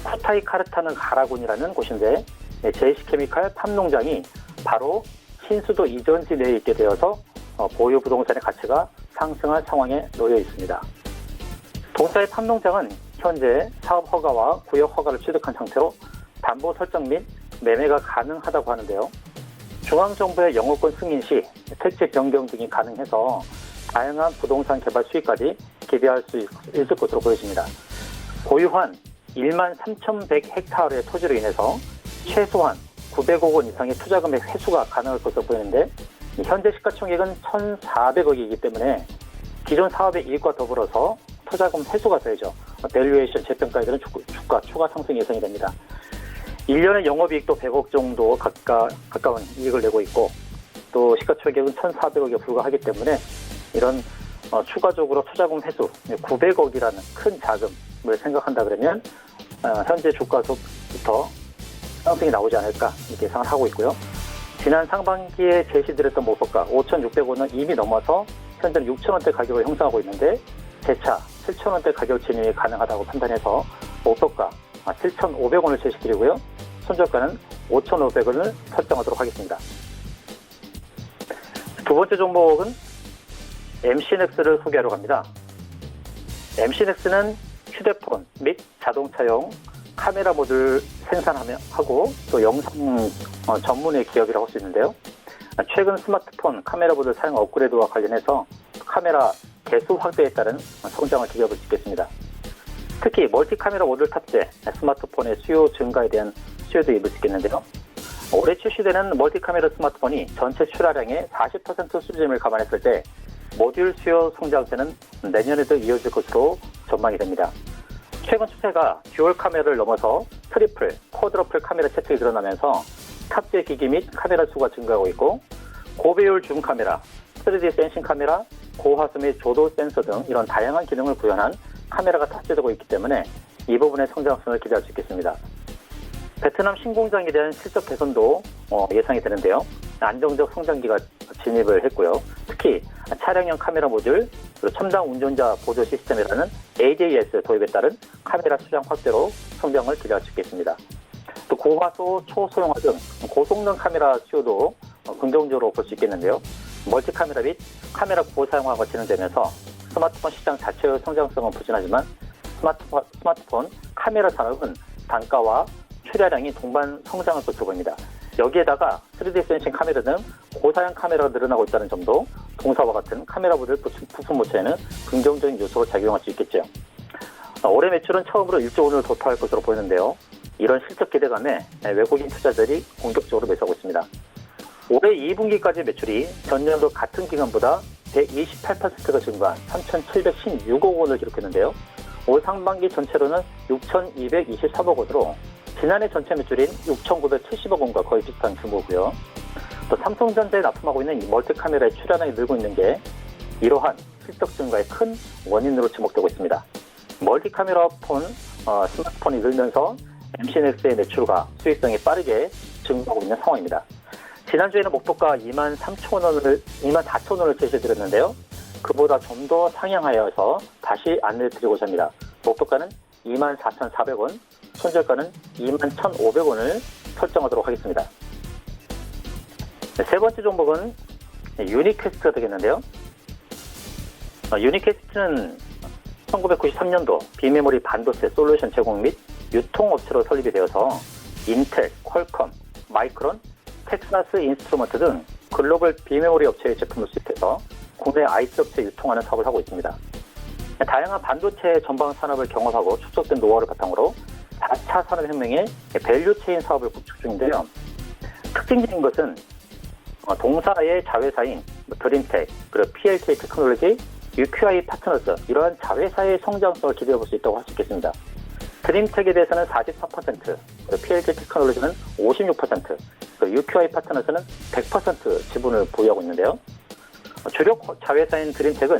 쿠타이 카르타는 가라군이라는 곳인데, JC케미칼 팜농장이 바로 신수도 이전지 내에 있게 되어서 보유 부동산의 가치가 상승할 상황에 놓여 있습니다. 동사의 팜농장은 현재 사업 허가와 구역 허가를 취득한 상태로 담보 설정 및 매매가 가능하다고 하는데요. 중앙정부의 영업권 승인 시 택지 변경 등이 가능해서 다양한 부동산 개발 수익까지 기대할 수 있을 것으로 보여집니다. 보유한 13,100헥타르의 토지로 인해서 최소한 900억 원 이상의 투자 금액 회수가 가능할 것으로 보이는데 현재 시가총액은 1,400억이기 때문에 기존 사업의 이익과 더불어서 투자금 회수가 되죠. 밸류에이션 재평가에 따른 주가 추가 상승 예상이 됩니다. 1년의 영업이익도 100억 정도 가까운 이익을 내고 있고 또 시가총액은 1,400억에 불과하기 때문에 이런 추가적으로 투자금 회수 900억이라는 큰 자금을 생각한다 그러면 현재 주가부터 상승이 나오지 않을까 이렇게 예상을 하고 있고요. 지난 상반기에 제시드렸던 목표가 5,600원은 이미 넘어서 현재는 6,000원대 가격을 형성하고 있는데 재차 7,000원대 가격 진입이 가능하다고 판단해서 목표가 7,500원을 제시드리고요. 손절가는 5,500원을 설정하도록 하겠습니다. 두 번째 종목은 MC넥스를 소개하러 갑니다. MC넥스는 휴대폰 및 자동차용 카메라 모듈 생산하고 또 영상 전문의 기업이라고 할 수 있는데요. 최근 스마트폰 카메라 모듈 사용 업그레이드와 관련해서 카메라 개수 확대에 따른 성장을 기대해볼 수 있겠습니다. 특히 멀티 카메라 모듈 탑재 스마트폰의 수요 증가에 대한 수요도 입을 수 있겠는데요. 올해 출시되는 멀티 카메라 스마트폰이 전체 출하량의 40% 수준을 감안했을 때 모듈 수요 성장세는 내년에도 이어질 것으로 전망이 됩니다. 최근 추세가 듀얼 카메라를 넘어서 트리플, 쿼드러플 카메라 채택이 드러나면서 탑재 기기 및 카메라 수가 증가하고 있고 고배율 줌 카메라, 3D 센싱 카메라, 고화소 및 조도 센서 등 이런 다양한 기능을 구현한 카메라가 탑재되고 있기 때문에 이 부분의 성장성을 기대할 수 있겠습니다. 베트남 신공장에 대한 실적 개선도 예상이 되는데요. 안정적 성장기가 진입을 했고요. 특히 차량용 카메라 모듈, 그리고 첨단 운전자 보조 시스템이라는 ADAS 도입에 따른 카메라 수량 확대로 성장을 기대할 수 있겠습니다. 또 고화소, 초소형화 등 고성능 카메라 수요도 긍정적으로 볼 수 있겠는데요. 멀티 카메라 및 카메라 고사용화가 진행되면서 스마트폰 시장 자체의 성장성은 부진하지만 스마트폰 카메라 산업은 단가와 출하량이 동반 성장할 것으로 보입니다. 여기에다가 3D 센싱 카메라 등 고사양 카메라가 늘어나고 있다는 점도 동사와 같은 카메라 모듈 부품 모처에는 긍정적인 요소로 작용할 수 있겠죠. 올해 매출은 처음으로 1조 원을 돌파할 것으로 보이는데요. 이런 실적 기대감에 외국인 투자자들이 공격적으로 매수하고 있습니다. 올해 2분기까지 매출이 전년도 같은 기간보다 128%가 증가한 3,716억 원을 기록했는데요. 올 상반기 전체로는 6,223억 원으로 지난해 전체 매출인 6,970억 원과 거의 비슷한 규모고요. 또 삼성전자에 납품하고 있는 이 멀티 카메라의 출하량이 늘고 있는 게 이러한 실적 증가의 큰 원인으로 지목되고 있습니다. 멀티 카메라 스마트폰이 늘면서 MC넥스의 매출과 수익성이 빠르게 증가하고 있는 상황입니다. 지난주에는 목표가 24,000원을 제시드렸는데요. 그보다 좀 더 상향하여서 다시 안내드리고자 합니다. 목표가는 24,400원, 손절가는 21,500원을 설정하도록 하겠습니다. 세 번째 종목은 유니퀘스트가 되겠는데요. 유니퀘스트는 1993년도 비메모리 반도체 솔루션 제공 및 유통업체로 설립이 되어서 인텔, 퀄컴, 마이크론, 텍사스 인스트루먼트 등 글로벌 비메모리 업체의 제품을 수입해서 국내 IT 업체에 유통하는 사업을 하고 있습니다. 다양한 반도체 전방 산업을 경험하고 축적된 노하우를 바탕으로 4차 산업혁명의 밸류체인 사업을 구축 중인데요. 특징적인 것은 동사의 자회사인 드림텍, 그리고 PLK 테크놀로지, UQI 파트너스 이러한 자회사의 성장성을 기대해볼 수 있다고 할 수 있겠습니다. 드림텍에 대해서는 44%, PLK 테크놀로지는 56%, UQI 파트너스는 100% 지분을 보유하고 있는데요. 주력 자회사인 드림텍은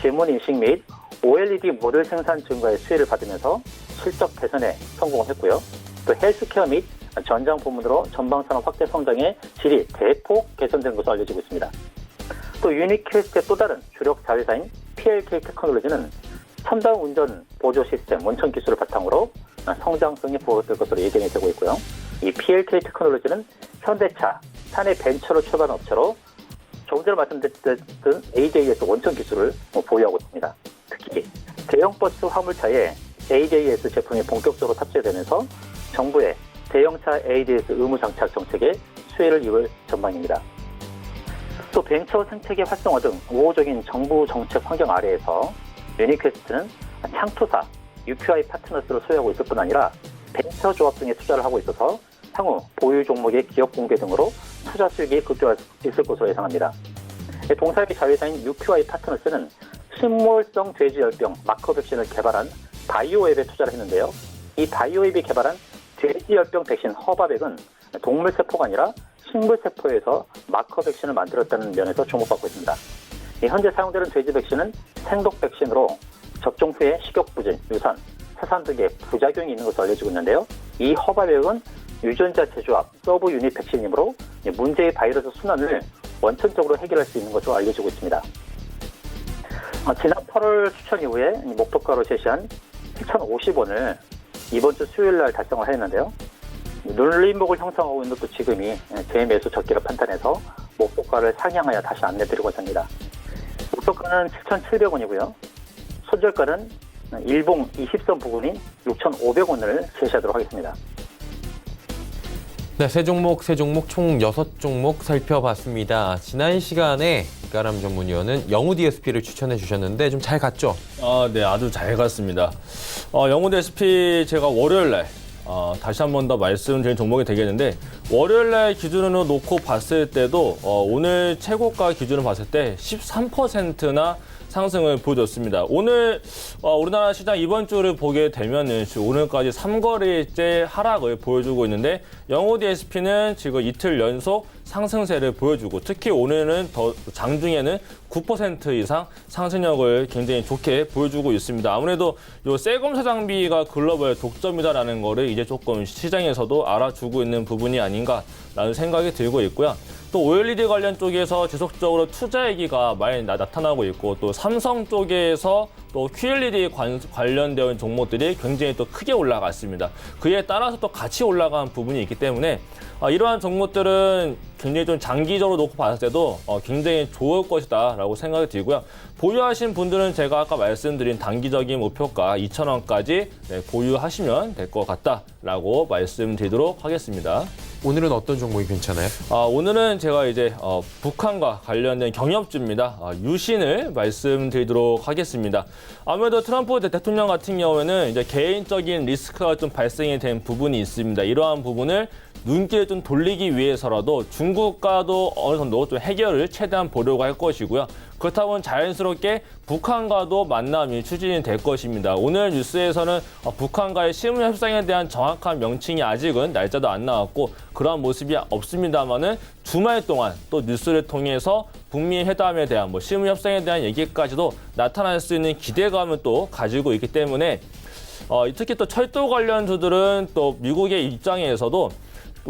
지문 인식 및 OLED 모듈 생산 증가의 수혜를 받으면서 실적 개선에 성공을 했고요. 또 헬스케어 및 전장 부문으로 전방산업 확대 성장의 질이 대폭 개선된 것으로 알려지고 있습니다. 또 유니퀘스트의 또 다른 주력 자회사인 PLK 테크놀로지는 첨단 운전 보조 시스템 원천 기술을 바탕으로 성장성이 부각될 것으로 예견이 되고 있고요. 이 PLK 테크놀로지는 현대차, 사내 벤처로 출발한 업체로 조금 전에 말씀드렸던 AJS 원천 기술을 보유하고 있습니다. 특히 대형 버스 화물차에 AJS 제품이 본격적으로 탑재되면서 정부의 대형차 AJS 의무 장착 정책에 수혜를 입을 전망입니다. 또 벤처 생태계 활성화 등 우호적인 정부 정책 환경 아래에서 유니퀘스트는 창투사 UQI 파트너스를 소유하고 있을 뿐 아니라 벤처 조합 등에 투자를 하고 있어서 향후 보유 종목의 기업 공개 등으로 투자 수익이 급증할 수 있을 것으로 예상합니다. 동사의 자회사인 UQI 파트너스는 식물성 돼지열병 마커 백신을 개발한 바이오웹에 투자를 했는데요. 이 바이오웹이 개발한 돼지열병 백신 허바백은 동물세포가 아니라 식물세포에서 마커 백신을 만들었다는 면에서 주목받고 있습니다. 현재 사용되는 돼지 백신은 생독 백신으로 접종 후에 식욕부진, 유산, 세산 등의 부작용이 있는 것으로 알려지고 있는데요. 이 허바백은 유전자 재조합, 서브 유닛 백신이므로 문제의 바이러스 순환을 원천적으로 해결할 수 있는 것으로 알려지고 있습니다. 지난 8월 추천 이후에 목표가로 제시한 7,050원을 이번 주 수요일 날 달성을 했는데요. 눌림목을 형성하고 있는 것도 지금이 재매수 적기를 판단해서 목표가를 상향하여 다시 안내드리고자 합니다. 목표가는 7,700원이고요. 손절가는 일봉 20선 부분인 6,500원을 제시하도록 하겠습니다. 네, 세 종목 총 6종목 살펴봤습니다. 지난 시간에 이까람 전문위원은 영우 DSP를 추천해 주셨는데 좀 잘 갔죠? 네, 아주 잘 갔습니다. 영우 DSP 제가 월요일 날 다시 한 번 더 말씀드린 종목이 되겠는데 월요일 날 기준으로 놓고 봤을 때도 오늘 최고가 기준으로 봤을 때 13%나 상승을 보여줬습니다. 오늘 우리나라 시장 이번 주를 보게 되면은 오늘까지 3거래일째 하락을 보여주고 있는데 영우 DSP는 지금 이틀 연속 상승세를 보여주고 특히 오늘은 더 장중에는 9% 이상 상승력을 굉장히 좋게 보여주고 있습니다. 아무래도 요 세검사 장비가 글로벌 독점이다라는 거를 이제 조금 시장에서도 알아주고 있는 부분이 아닌가라는 생각이 들고 있고요. 또 OLED 관련 쪽에서 지속적으로 투자 얘기가 많이 나타나고 있고 또 삼성 쪽에서 또 QLED 관련되어 있는 종목들이 굉장히 또 크게 올라갔습니다. 그에 따라서 또 같이 올라간 부분이 있기 때문에 이러한 종목들은 굉장히 좀 장기적으로 놓고 봤을 때도 굉장히 좋을 것이다 라고 생각이 들고요. 보유하신 분들은 제가 아까 말씀드린 단기적인 목표가 2,000원까지 보유하시면 될 것 같다라고 말씀드리도록 하겠습니다. 오늘은 어떤 종목이 괜찮아요? 오늘은 제가 이제 북한과 관련된 경협주입니다. 유신을 말씀드리도록 하겠습니다. 아무래도 트럼프 대통령 같은 경우에는 이제 개인적인 리스크가 좀 발생이 된 부분이 있습니다. 이러한 부분을 눈길을 좀 돌리기 위해서라도 중국과도 어느 정도 좀 해결을 최대한 보려고 할 것이고요. 그렇다면 자연스럽게 북한과도 만남이 추진이 될 것입니다. 오늘 뉴스에서는 북한과의 실무 협상에 대한 정확한 명칭이 아직은 날짜도 안 나왔고 그러한 모습이 없습니다만은 주말 동안 또 뉴스를 통해서 북미 회담에 대한 실무 협상에 대한 얘기까지도 나타날 수 있는 기대감을 또 가지고 있기 때문에 특히 또 철도 관련주들은 또 미국의 입장에서도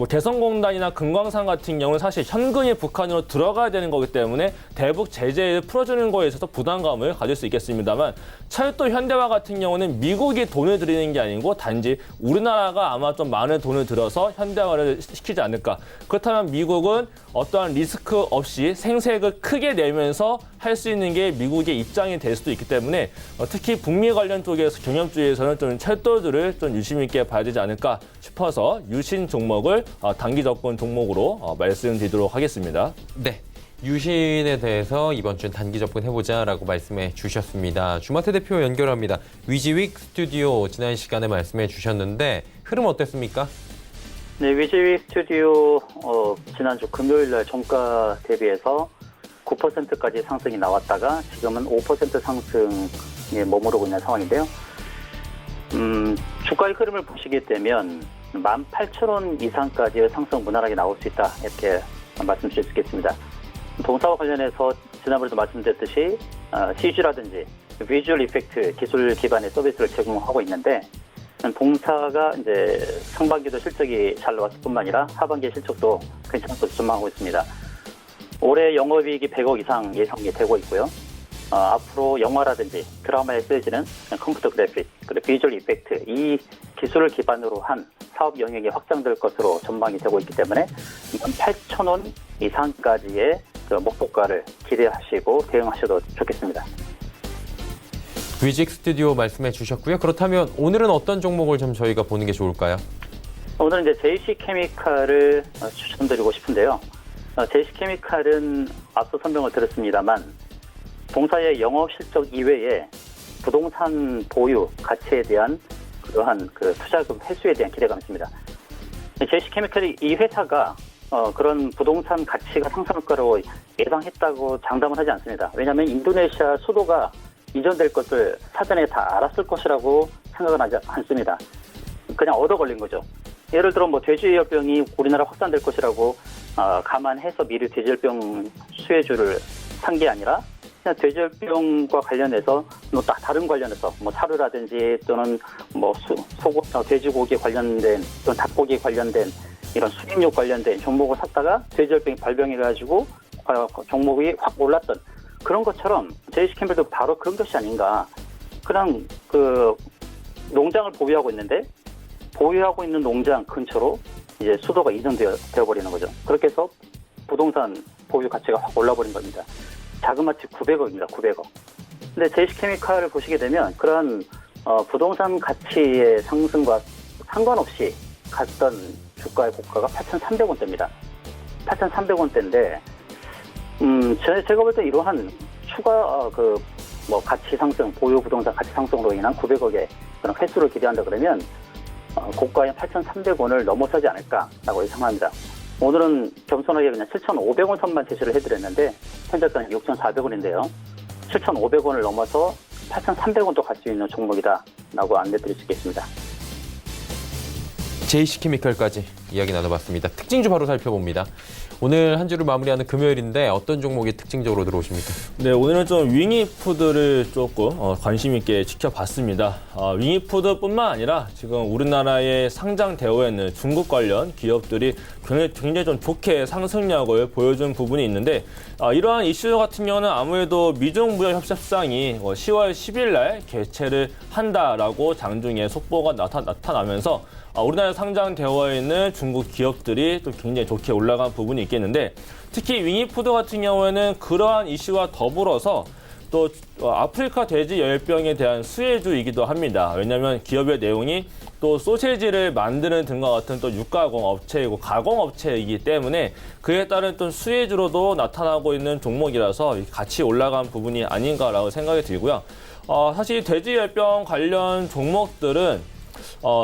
개성공단이나 금광산 같은 경우는 사실 현금이 북한으로 들어가야 되는 거기 때문에 대북 제재를 풀어주는 거에 있어서 부담감을 가질 수 있겠습니다만 철도 현대화 같은 경우는 미국이 돈을 들이는 게 아니고 단지 우리나라가 아마 좀 많은 돈을 들여서 현대화를 시키지 않을까. 그렇다면 미국은 어떠한 리스크 없이 생색을 크게 내면서 할 수 있는 게 미국의 입장이 될 수도 있기 때문에 특히 북미 관련 쪽에서 경협주에서는 좀 철도들을 좀 유심 있게 봐야 되지 않을까 싶어서 유신 종목을 단기 접근 종목으로 말씀드리도록 하겠습니다. 네. 유신에 대해서 이번 주는 단기 접근해보자라고 말씀해 주셨습니다. 주마태 대표 연결합니다. 위지윅 스튜디오 지난 시간에 말씀해 주셨는데 흐름 어땠습니까? 네, 위지윅 스튜디오 지난주 금요일 날 종가 대비해서 9%까지 상승이 나왔다가 지금은 5% 상승에 머무르고 있는 상황인데요. 주가의 흐름을 보시게 되면 18,000원 이상까지의 상승 무난하게 나올 수 있다 이렇게 말씀드릴 수 있겠습니다. 동사와 관련해서 지난번에도 말씀드렸듯이 CG라든지 비주얼 이펙트 기술 기반의 서비스를 제공하고 있는데 동사가 이제 상반기도 실적이 잘 나왔을 뿐만 아니라 하반기 실적도 괜찮은 것으로 전망하고 있습니다. 올해 영업이익이 100억 이상 예상이 되고 있고요. 앞으로 영화라든지 드라마에 쓰여지는 컴퓨터 그래픽, 그리고 비주얼 이펙트 이 기술을 기반으로 한 사업 영역이 확장될 것으로 전망이 되고 있기 때문에 18,000원 이상까지의 그 목표가를 기대하시고 대응하셔도 좋겠습니다. 위지윅 스튜디오 말씀해 주셨고요. 그렇다면 오늘은 어떤 종목을 좀 저희가 보는 게 좋을까요? 오늘은 이제 JC케미칼을 추천드리고 싶은데요. JC케미칼은 앞서 설명을 드렸습니다만 동사의 영업 실적 이외에 부동산 보유 가치에 대한 그러한 그 투자금 회수에 대한 기대감이 있습니다. JC케미칼이 이 회사가 그런 부동산 가치가 상승할 거라고 예상했다고 장담을 하지 않습니다. 왜냐하면 인도네시아 수도가 이전될 것을 사전에 다 알았을 것이라고 생각은 하지 않습니다. 그냥 얻어 걸린 거죠. 예를 들어 돼지열병이 우리나라 확산될 것이라고 감안해서 미리 돼지열병 수혜주를 산 게 아니라 그냥 돼지열병과 관련해서 다른 관련해서 사료라든지 또는 돼지고기 관련된 또는 닭고기 관련된 이런 수입육 관련된 종목을 샀다가 돼지열병이 발병해가지고 종목이 확 올랐던 그런 것처럼 JC케미칼도 바로 그런 것이 아닌가. 그냥 농장을 보유하고 있는데 보유하고 있는 농장 근처로 이제 수도가 이전되어 버리는 거죠. 그렇게 해서 부동산 보유 가치가 확 올라버린 겁니다. 자그마치 900억입니다. 900억. 근데 JC케미칼을 보시게 되면 그런 부동산 가치의 상승과 상관없이 갔던 주가의 고가가 8,300원대입니다. 8,300원대인데 제가 볼 때 이러한 추가 가치 상승, 보유 부동산 가치 상승으로 인한 900억의 그런 횟수를 기대한다 그러면 고가인 8,300원을 넘어서지 않을까라고 예상합니다. 오늘은 겸손하게 그냥 7,500원 선만 제시를 해드렸는데 현재가는 6,400원인데요. 7,500원을 넘어서 8,300원도 갈 수 있는 종목이다라고 안내드릴 수 있겠습니다. JC케미칼까지 이야기 나눠봤습니다. 특징주 바로 살펴봅니다. 오늘 한 주를 마무리하는 금요일인데 어떤 종목이 특징적으로 들어오십니까? 네, 오늘은 좀 윙이푸드를 조금 관심 있게 지켜봤습니다. 윙이푸드뿐만 아니라 지금 우리나라에 상장되어 있는 중국 관련 기업들이 굉장히 좀 좋게 상승력을 보여준 부분이 있는데 이러한 이슈 같은 경우는 아무래도 미중무역협상이 10월 10일 날 개최를 한다라고 장중에 속보가 나타나면서 우리나라에 상장되어 있는 중국 기업들이 또 굉장히 좋게 올라간 부분이 있겠는데 특히 윙이푸드 같은 경우에는 그러한 이슈와 더불어서 또 아프리카 돼지 열병에 대한 수혜주이기도 합니다. 왜냐하면 기업의 내용이 또 소세지를 만드는 등과 같은 또 육가공 업체이고 가공 업체이기 때문에 그에 따른 또 수혜주로도 나타나고 있는 종목이라서 같이 올라간 부분이 아닌가라고 생각이 들고요. 사실 돼지 열병 관련 종목들은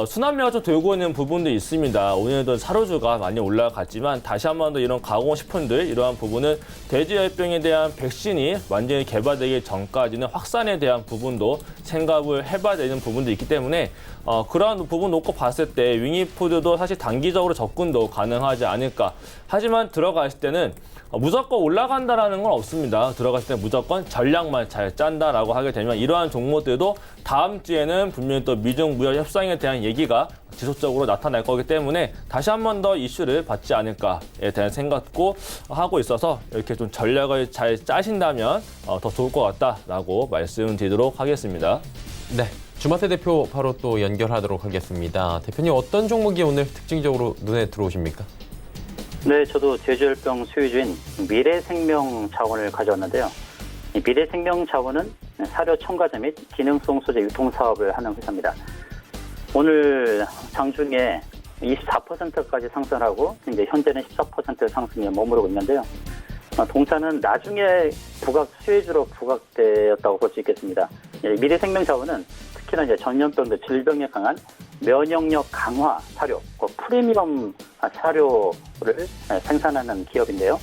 순환매가 좀 돌고 있는 부분도 있습니다. 오늘도 사료주가 많이 올라갔지만 다시 한 번 더 이런 가공식품들 이러한 부분은 돼지열병에 대한 백신이 완전히 개발되기 전까지는 확산에 대한 부분도 생각을 해봐야 되는 부분도 있기 때문에 그러한 부분 놓고 봤을 때 윙이푸드도 사실 단기적으로 접근도 가능하지 않을까. 하지만 들어갔을 때는 무조건 올라간다라는 건 없습니다. 들어갔을 때 무조건 전략만 잘 짠다라고 하게 되면 이러한 종목들도 다음 주에는 분명히 또 미중 무역 협상에 대한 얘기가 지속적으로 나타날 거기 때문에 다시 한 번 더 이슈를 받지 않을까에 대한 생각도 하고 있어서 이렇게 좀 전략을 잘 짜신다면 더 좋을 것 같다라고 말씀드리도록 하겠습니다. 네, 주마태 대표 바로 또 연결하도록 하겠습니다. 대표님 어떤 종목이 오늘 특징적으로 눈에 들어오십니까? 네, 저도 돼지열병 수혜주인 미래생명자원을 가져왔는데요. 이 미래생명자원은 사료 첨가제 및 기능성 소재 유통 사업을 하는 회사입니다. 오늘 장중에 24%까지 상승하고 이제 현재는 14% 상승에 머무르고 있는데요. 동사는 나중에 수혜주로 부각되었다고 볼 수 있겠습니다. 미래생명자원은 특히나 이제 전염병, 질병에 강한 면역력 강화 사료, 프리미엄 사료를 생산하는 기업인데요.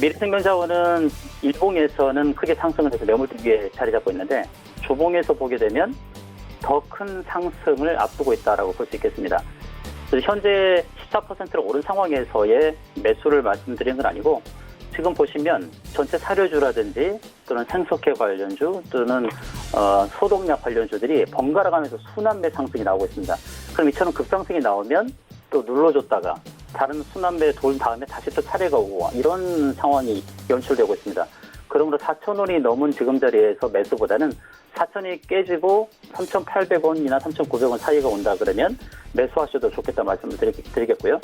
미래생명자원은 일봉에서는 크게 상승을 해서 매물대 위에 자리 잡고 있는데 조봉에서 보게 되면 더 큰 상승을 앞두고 있다라고 볼 수 있겠습니다. 현재 14%를 오른 상황에서의 매수를 말씀드린 건 아니고 지금 보시면 전체 사료주라든지 또는 생석회 관련주 또는 소독약 관련주들이 번갈아 가면서 순환매 상승이 나오고 있습니다. 그럼 이처럼 급상승이 나오면 또 눌러줬다가 다른 순환매 돌 다음에 다시 또 차례가 오고 이런 상황이 연출되고 있습니다. 그러므로 4,000원이 넘은 지금 자리에서 매수보다는 4,000이 깨지고 3,800원이나 3,900원 사이가 온다 그러면 매수하셔도 좋겠다 말씀을 드리겠고요.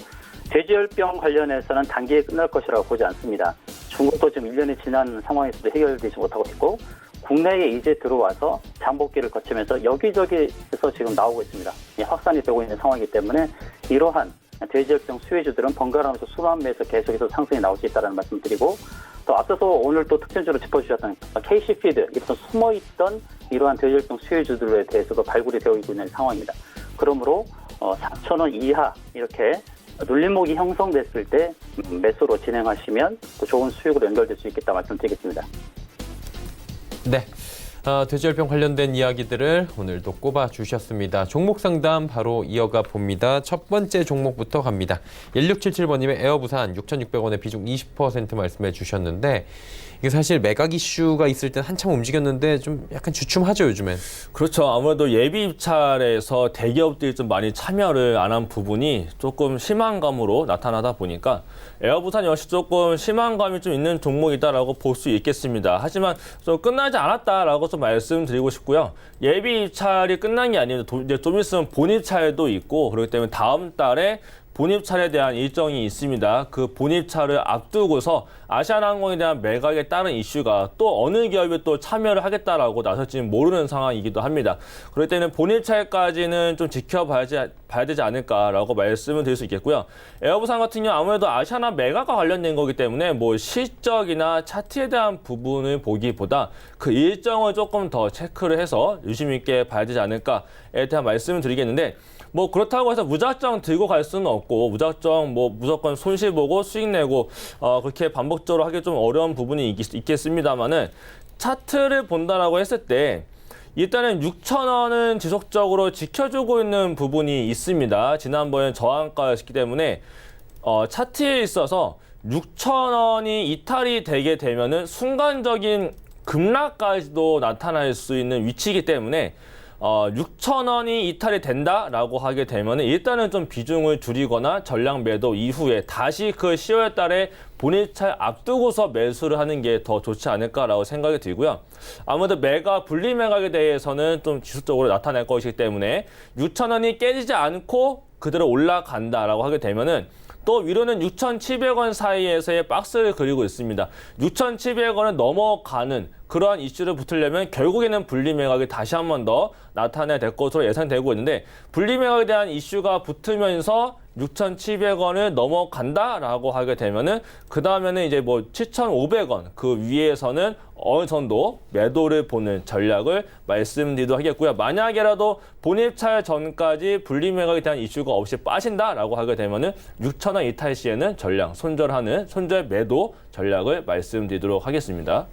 돼지열병 관련해서는 단기에 끝날 것이라고 보지 않습니다. 중국도 지금 1년이 지난 상황에서도 해결되지 못하고 있고 국내에 이제 들어와서 잠복기를 거치면서 여기저기에서 지금 나오고 있습니다. 확산이 되고 있는 상황이기 때문에 이러한 돼지열병 수혜주들은 번갈아가면서 순환매에서 계속해서 상승이 나올 수 있다는 말씀을 드리고 또 앞서서 오늘 또 특징주로 짚어주셨던 KC피드, 이렇게 숨어있던 이러한 돼지열병 수혜주들에 대해서도 발굴이 되어 있고 있는 상황입니다. 그러므로 4,000원 이하 이렇게 눌림목이 형성됐을 때 매수로 진행하시면 또 좋은 수익으로 연결될 수 있겠다 말씀드리겠습니다. 네. 돼지열병 관련된 이야기들을 오늘도 꼽아주셨습니다. 종목 상담 바로 이어가 봅니다. 첫 번째 종목부터 갑니다. 1677번님의 에어부산 6,600원에 비중 20% 말씀해 주셨는데 이게 사실 매각 이슈가 있을 땐 한참 움직였는데 좀 약간 주춤하죠, 요즘엔. 그렇죠. 아무래도 예비 입찰에서 대기업들이 좀 많이 참여를 안 한 부분이 조금 실망감으로 나타나다 보니까 에어부산 역시 조금 실망감이 좀 있는 종목이다라고 볼 수 있겠습니다. 하지만 좀 끝나지 않았다라고 좀 말씀드리고 싶고요. 예비 입찰이 끝난 게 아니라 이제 좀 있으면 본입찰도 있고 그렇기 때문에 다음 달에 본입찰에 대한 일정이 있습니다. 그 본입찰을 앞두고서 아시아나항공에 대한 매각에 따른 이슈가 또 어느 기업이 또 참여를 하겠다라고 나설지는 모르는 상황이기도 합니다. 그렇기 때문에 본입찰까지는 좀 지켜봐야 되지 않을까라고 말씀을 드릴 수 있겠고요. 에어부산 같은 경우 아무래도 아시아나 매각과 관련된 거기 때문에 뭐 실적이나 차트에 대한 부분을 보기보다 그 일정을 조금 더 체크를 해서 유심 있게 봐야 되지 않을까에 대한 말씀을 드리겠는데 뭐 그렇다고 해서 무작정 들고 갈 수는 없고 무조건 손실 보고 수익 내고 그렇게 반복적으로 하기 좀 어려운 부분이 있겠습니다만은 차트를 본다라고 했을 때 일단은 6,000원은 지속적으로 지켜주고 있는 부분이 있습니다. 지난번에 저항가였기 때문에 차트에 있어서 6,000원이 이탈이 되게 되면은 순간적인 급락까지도 나타날 수 있는 위치이기 때문에 6,000원이 이탈이 된다라고 하게 되면 일단은 좀 비중을 줄이거나 전량 매도 이후에 다시 그 10월 달에 본입찰 앞두고서 매수를 하는 게 더 좋지 않을까라고 생각이 들고요. 아무래도 분리 매각에 대해서는 좀 지속적으로 나타날 것이기 때문에 6,000원이 깨지지 않고 그대로 올라간다라고 하게 되면은 또 위로는 6,700원 사이에서의 박스를 그리고 있습니다. 6,700원을 넘어가는 그러한 이슈를 붙으려면 결국에는 분리 매각이 다시 한 번 더 나타나야 될 것으로 예상되고 있는데 분리 매각에 대한 이슈가 붙으면서 6,700원을 넘어간다라고 하게 되면은 그 다음에는 이제 뭐 7,500원 그 위에서는 어느 정도 매도를 보는 전략을 말씀드리도록 하겠고요. 만약에라도 본입찰 전까지 분리 매각에 대한 이슈가 없이 빠진다라고 하게 되면은 6,000원 이탈 시에는 전량 손절 매도 전략을 말씀드리도록 하겠습니다.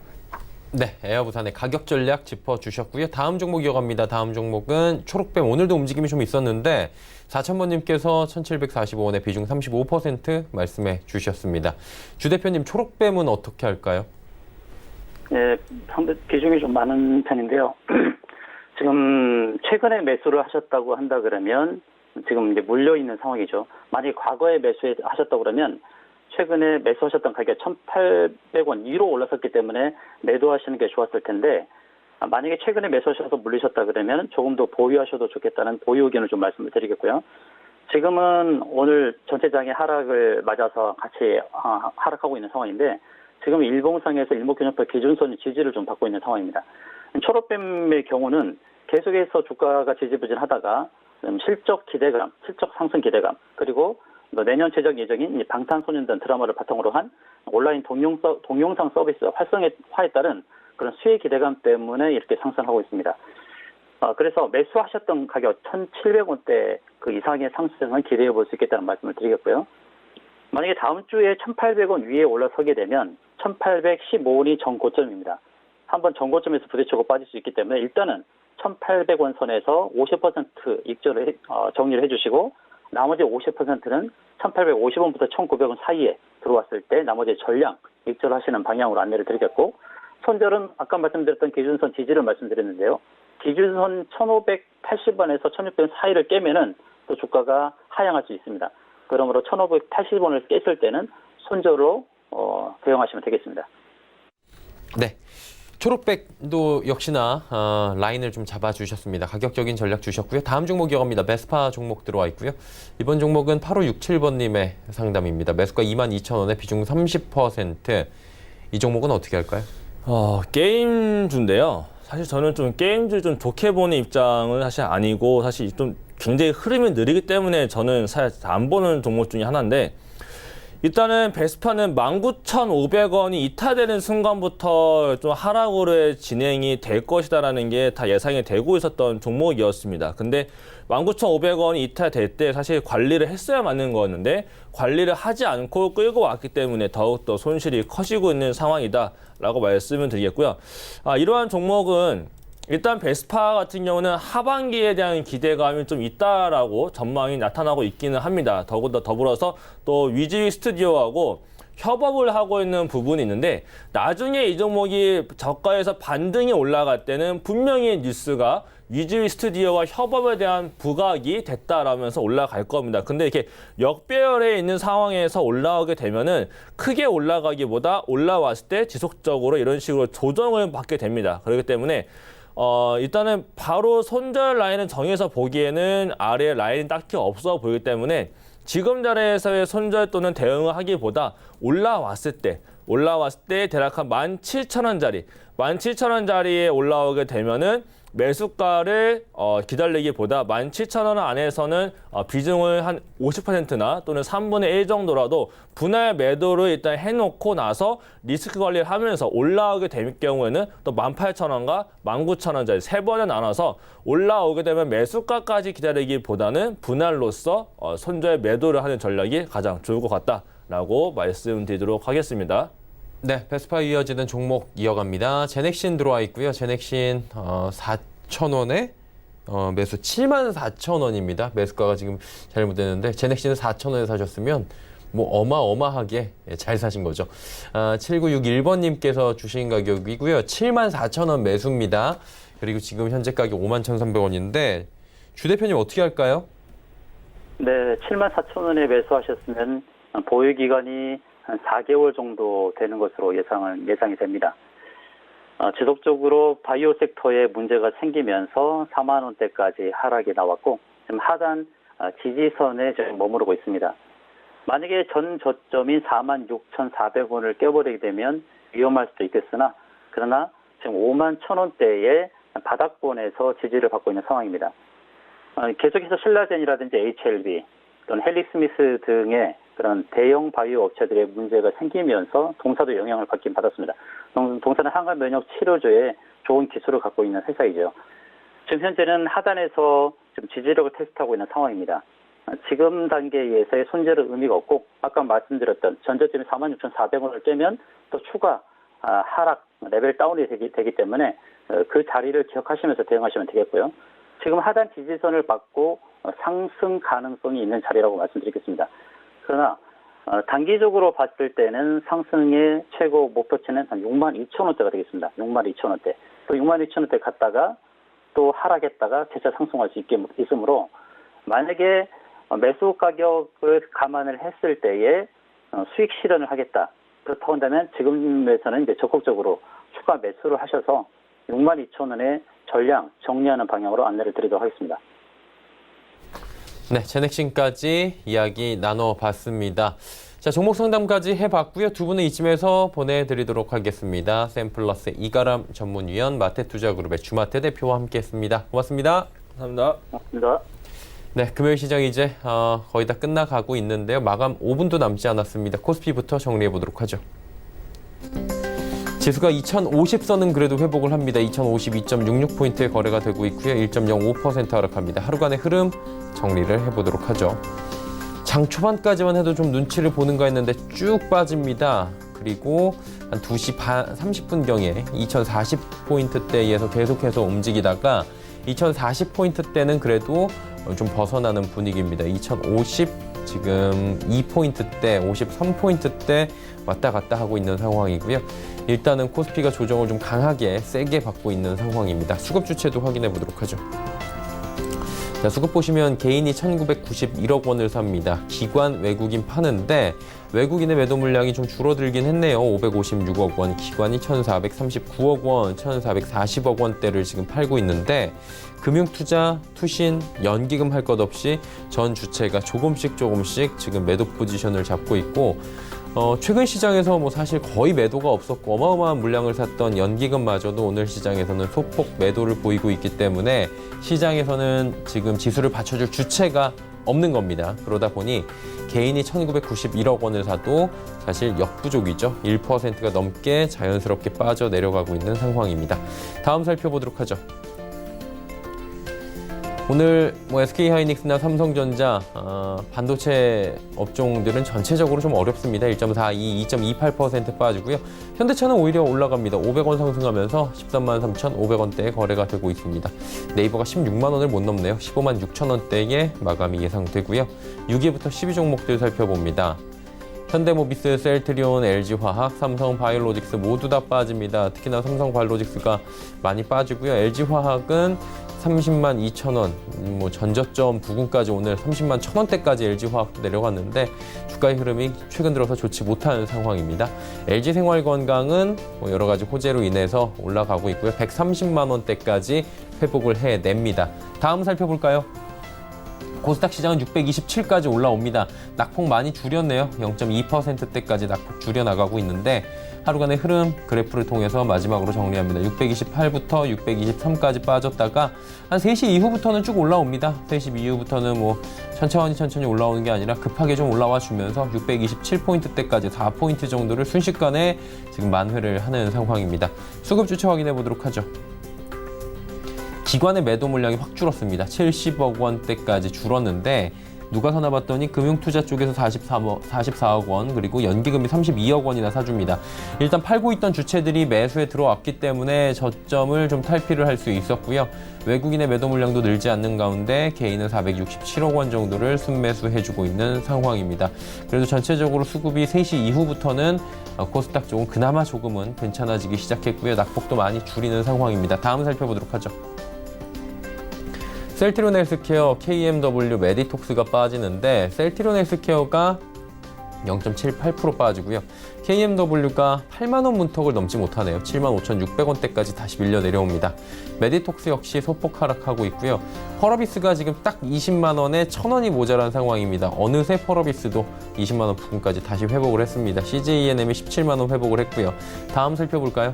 네, 에어부산의 가격 전략 짚어주셨고요. 다음 종목 이어갑니다. 다음 종목은 초록뱀. 오늘도 움직임이 좀 있었는데 4,000번님께서 1,745원에 비중 35% 말씀해 주셨습니다. 주 대표님, 초록뱀은 어떻게 할까요? 네, 상대 비중이 좀 많은 편인데요. 지금 최근에 매수를 하셨다고 한다 그러면 지금 이제 물려 있는 상황이죠. 만약에 과거에 매수하셨다고 그러면 최근에 매수하셨던 가격이 1,800원 위로 올랐었기 때문에 매도하시는 게 좋았을 텐데 만약에 최근에 매수하셔서 물리셨다 그러면 조금 더 보유하셔도 좋겠다는 보유 의견을 좀 말씀을 드리겠고요. 지금은 오늘 전체장의 하락을 맞아서 같이 하락하고 있는 상황인데 지금 일봉상에서 일목균형표 기준선 지지를 좀 받고 있는 상황입니다. 초록뱀의 경우는 계속해서 주가가 지지부진하다가 실적 상승 기대감 그리고 내년 제작 예정인 방탄소년단 드라마를 바탕으로 한 온라인 동영상 서비스 활성화에 따른 그런 수혜 기대감 때문에 이렇게 상승하고 있습니다. 그래서 매수하셨던 가격 1,700원대 그 이상의 상승을 기대해 볼 수 있겠다는 말씀을 드리겠고요. 만약에 다음 주에 1,800원 위에 올라서게 되면 1,815원이 전고점입니다. 한번 전고점에서 부딪히고 빠질 수 있기 때문에 일단은 1,800원 선에서 50% 익절을 정리를 해주시고 나머지 50%는 1,850원부터 1,900원 사이에 들어왔을 때 나머지 전량 익절하시는 방향으로 안내를 드리겠고 손절은 아까 말씀드렸던 기준선 지지를 말씀드렸는데요. 기준선 1,580원에서 1,600원 사이를 깨면은 또 주가가 하향할 수 있습니다. 그러므로 1,580원을 깼을 때는 손절로 대응하시면 되겠습니다. 네. 초록백도 역시나 라인을 좀 잡아주셨습니다. 가격적인 전략 주셨고요. 다음 종목 이어갑니다. 메스파 종목 들어와 있고요. 이번 종목은 8567번님의 상담입니다. 매수가 22,000원에 비중 30%. 이 종목은 어떻게 할까요? 게임주인데요. 사실 저는 좀 게임주 좀 좋게 보는 입장은 사실 아니고 사실 좀 굉장히 흐름이 느리기 때문에 저는 사실 안 보는 종목 중에 하나인데 일단은 베스파는 19,500원이 이탈되는 순간부터 좀 하락으로 진행이 될 것이다라는 게 다 예상이 되고 있었던 종목이었습니다. 근데 19,500원이 이탈될 때 사실 관리를 했어야 맞는 거였는데 관리를 하지 않고 끌고 왔기 때문에 더욱더 손실이 커지고 있는 상황이다라고 말씀을 드리겠고요. 이러한 종목은 일단 베스파 같은 경우는 하반기에 대한 기대감이 좀 있다라고 전망이 나타나고 있기는 합니다. 더불어서 또 위즈위 스튜디오하고 협업을 하고 있는 부분이 있는데 나중에 이 종목이 저가에서 반등이 올라갈 때는 분명히 뉴스가 위즈위 스튜디오와 협업에 대한 부각이 됐다라면서 올라갈 겁니다. 근데 이렇게 역배열에 있는 상황에서 올라오게 되면은 크게 올라가기보다 올라왔을 때 지속적으로 이런 식으로 조정을 받게 됩니다. 그렇기 때문에 일단은 바로 손절 라인을 정해서 보기에는 아래 라인이 딱히 없어 보이기 때문에 지금 자리에서의 손절 또는 대응을 하기보다 올라왔을 때 대략 한 17,000원짜리, 17,000원짜리에 올라오게 되면은 매수가를 기다리기보다 17,000원 안에서는 비중을 한 50%나 또는 3분의 1 정도라도 분할 매도를 일단 해놓고 나서 리스크 관리를 하면서 올라오게 될 경우에는 또 18,000원과 19,000원짜리 세 번에 나눠서 올라오게 되면 매수가까지 기다리기보다는 분할로서 손절 매도를 하는 전략이 가장 좋을 것 같다라고 말씀드리도록 하겠습니다. 네, 베스파 이어지는 종목 이어갑니다. 제넥신 들어와 있고요. 제넥신 4,000원에 매수 74,000원입니다. 매수가가 지금 잘못됐는데 제넥신은 4,000원에 사셨으면 뭐 어마어마하게 잘 사신 거죠. 7961번님께서 주신 가격이고요. 74,000원 매수입니다. 그리고 지금 현재 가격 51,300원인데 주 대표님 어떻게 할까요? 네, 74,000원에 매수하셨으면 보유 기간이 한 4개월 정도 되는 것으로 예상이 됩니다. 지속적으로 바이오 섹터에 문제가 생기면서 4만 원대까지 하락이 나왔고 지금 하단 지지선에 지금 머무르고 있습니다. 만약에 전 저점인 46,400원을 깨버리게 되면 위험할 수도 있겠으나 그러나 지금 5만 1,000원대의 바닥권에서 지지를 받고 있는 상황입니다. 계속해서 신라젠이라든지 HLB 또는 헬릭스미스 등의 그런 대형 바이오 업체들의 문제가 생기면서 동사도 영향을 받긴 받았습니다. 동사는 항암 면역 치료제에 좋은 기술을 갖고 있는 회사이죠. 지금 현재는 하단에서 지금 지지력을 테스트하고 있는 상황입니다. 지금 단계에서의 손절은 의미가 없고 아까 말씀드렸던 전저점이 46,400원을 깨면 또 추가 하락 레벨 다운이 되기 때문에 그 자리를 기억하시면서 대응하시면 되겠고요. 지금 하단 지지선을 받고 상승 가능성이 있는 자리라고 말씀드리겠습니다. 그러나 단기적으로 봤을 때는 상승의 최고 목표치는 한 62,000원대가 되겠습니다. 62,000원대. 또 62,000원대 갔다가 또 하락했다가 재차 상승할 수 있으므로 만약에 매수 가격을 감안을 했을 때에 수익 실현을 하겠다. 그렇다고 한다면 지금에서는 이제 적극적으로 추가 매수를 하셔서 62,000원의 전량 정리하는 방향으로 안내를 드리도록 하겠습니다. 네, 제넥신까지 이야기 나눠봤습니다. 자, 종목 상담까지 해봤고요. 두 분은 이쯤에서 보내드리도록 하겠습니다. 샘플러스 이가람 전문위원, 마테투자그룹의 주마태 대표와 함께했습니다. 고맙습니다. 감사합니다. 고맙습니다. 네, 금요일 시장 이제 거의 다 끝나가고 있는데요. 마감 5분도 남지 않았습니다. 코스피부터 정리해보도록 하죠. 지수가 2050선은 그래도 회복을 합니다. 2052.66포인트에 거래가 되고 있고요. 1.05% 하락합니다. 하루간의 흐름 정리를 해보도록 하죠. 장 초반까지만 해도 좀 눈치를 보는가 했는데 쭉 빠집니다. 그리고 한 2시 30분경에 2040포인트대에서 계속해서 움직이다가 2040포인트대는 그래도 좀 벗어나는 분위기입니다. 2050 지금 2포인트대, 53포인트대 왔다 갔다 하고 있는 상황이고요. 일단은 코스피가 조정을 좀 강하게 세게 받고 있는 상황입니다. 수급 주체도 확인해 보도록 하죠. 자, 수급 보시면 개인이 1991억 원을 삽니다. 기관, 외국인 파는데 외국인의 매도 물량이 좀 줄어들긴 했네요. 556억 원, 기관이 1,439억 원, 1,440억 원대를 지금 팔고 있는데 금융투자, 투신, 연기금 할 것 없이 전 주체가 조금씩 지금 매도 포지션을 잡고 있고 최근 시장에서 뭐 사실 거의 매도가 없었고 어마어마한 물량을 샀던 연기금마저도 오늘 시장에서는 소폭 매도를 보이고 있기 때문에 시장에서는 지금 지수를 받쳐줄 주체가 없는 겁니다. 그러다 보니 개인이 1,991억 원을 사도 사실 역부족이죠. 1%가 넘게 자연스럽게 빠져내려가고 있는 상황입니다. 다음 살펴보도록 하죠. 오늘 SK하이닉스나 삼성전자 반도체 업종들은 전체적으로 좀 어렵습니다. 1.42, 2.28% 빠지고요. 현대차는 오히려 올라갑니다. 500원 상승하면서 13만 3,500원대에 거래가 되고 있습니다. 네이버가 16만 원을 못 넘네요. 15만 6천 원대에 마감이 예상되고요. 6위부터 12종목들 살펴봅니다. 현대모비스, 셀트리온, LG화학, 삼성바이오로직스 모두 다 빠집니다. 특히나 삼성바이오로직스가 많이 빠지고요. LG화학은 30만 2천 원, 전저점 부근까지 오늘 30만 1천 원대까지 LG화학도 내려갔는데 주가의 흐름이 최근 들어서 좋지 못한 상황입니다. LG생활건강은 여러 가지 호재로 인해서 올라가고 있고요. 130만 원대까지 회복을 해냅니다. 다음 살펴볼까요? 코스닥 시장은 627까지 올라옵니다. 낙폭 많이 줄였네요. 0.2%대까지 낙폭 줄여나가고 있는데 하루간의 흐름 그래프를 통해서 마지막으로 정리합니다. 628부터 623까지 빠졌다가 한 3시 이후부터는 쭉 올라옵니다. 3시 이후부터는 천천히 올라오는 게 아니라 급하게 좀 올라와 주면서 627포인트대까지 4포인트 정도를 순식간에 지금 만회를 하는 상황입니다. 수급 주체 확인해 보도록 하죠. 기관의 매도 물량이 확 줄었습니다. 70억 원대까지 줄었는데 누가 사나 봤더니 금융투자 쪽에서 44억 원 그리고 연기금이 32억 원이나 사줍니다. 일단 팔고 있던 주체들이 매수에 들어왔기 때문에 저점을 좀 탈피를 할 수 있었고요. 외국인의 매도 물량도 늘지 않는 가운데 개인은 467억 원 정도를 순매수해주고 있는 상황입니다. 그래도 전체적으로 수급이 3시 이후부터는 코스닥 쪽은 그나마 조금은 괜찮아지기 시작했고요. 낙폭도 많이 줄이는 상황입니다. 다음 살펴보도록 하죠. 셀트리온 헬스케어, KMW, 메디톡스가 빠지는데 셀트리온 헬스케어가 0.78% 빠지고요. KMW가 8만 원 문턱을 넘지 못하네요. 7만 5,600원대까지 다시 밀려 내려옵니다. 메디톡스 역시 소폭 하락하고 있고요. 펄어비스가 지금 딱 20만 원에 1,000원이 모자란 상황입니다. 어느새 펄어비스도 20만 원 부근까지 다시 회복을 했습니다. CJENM이 17만 원 회복을 했고요. 다음 살펴볼까요?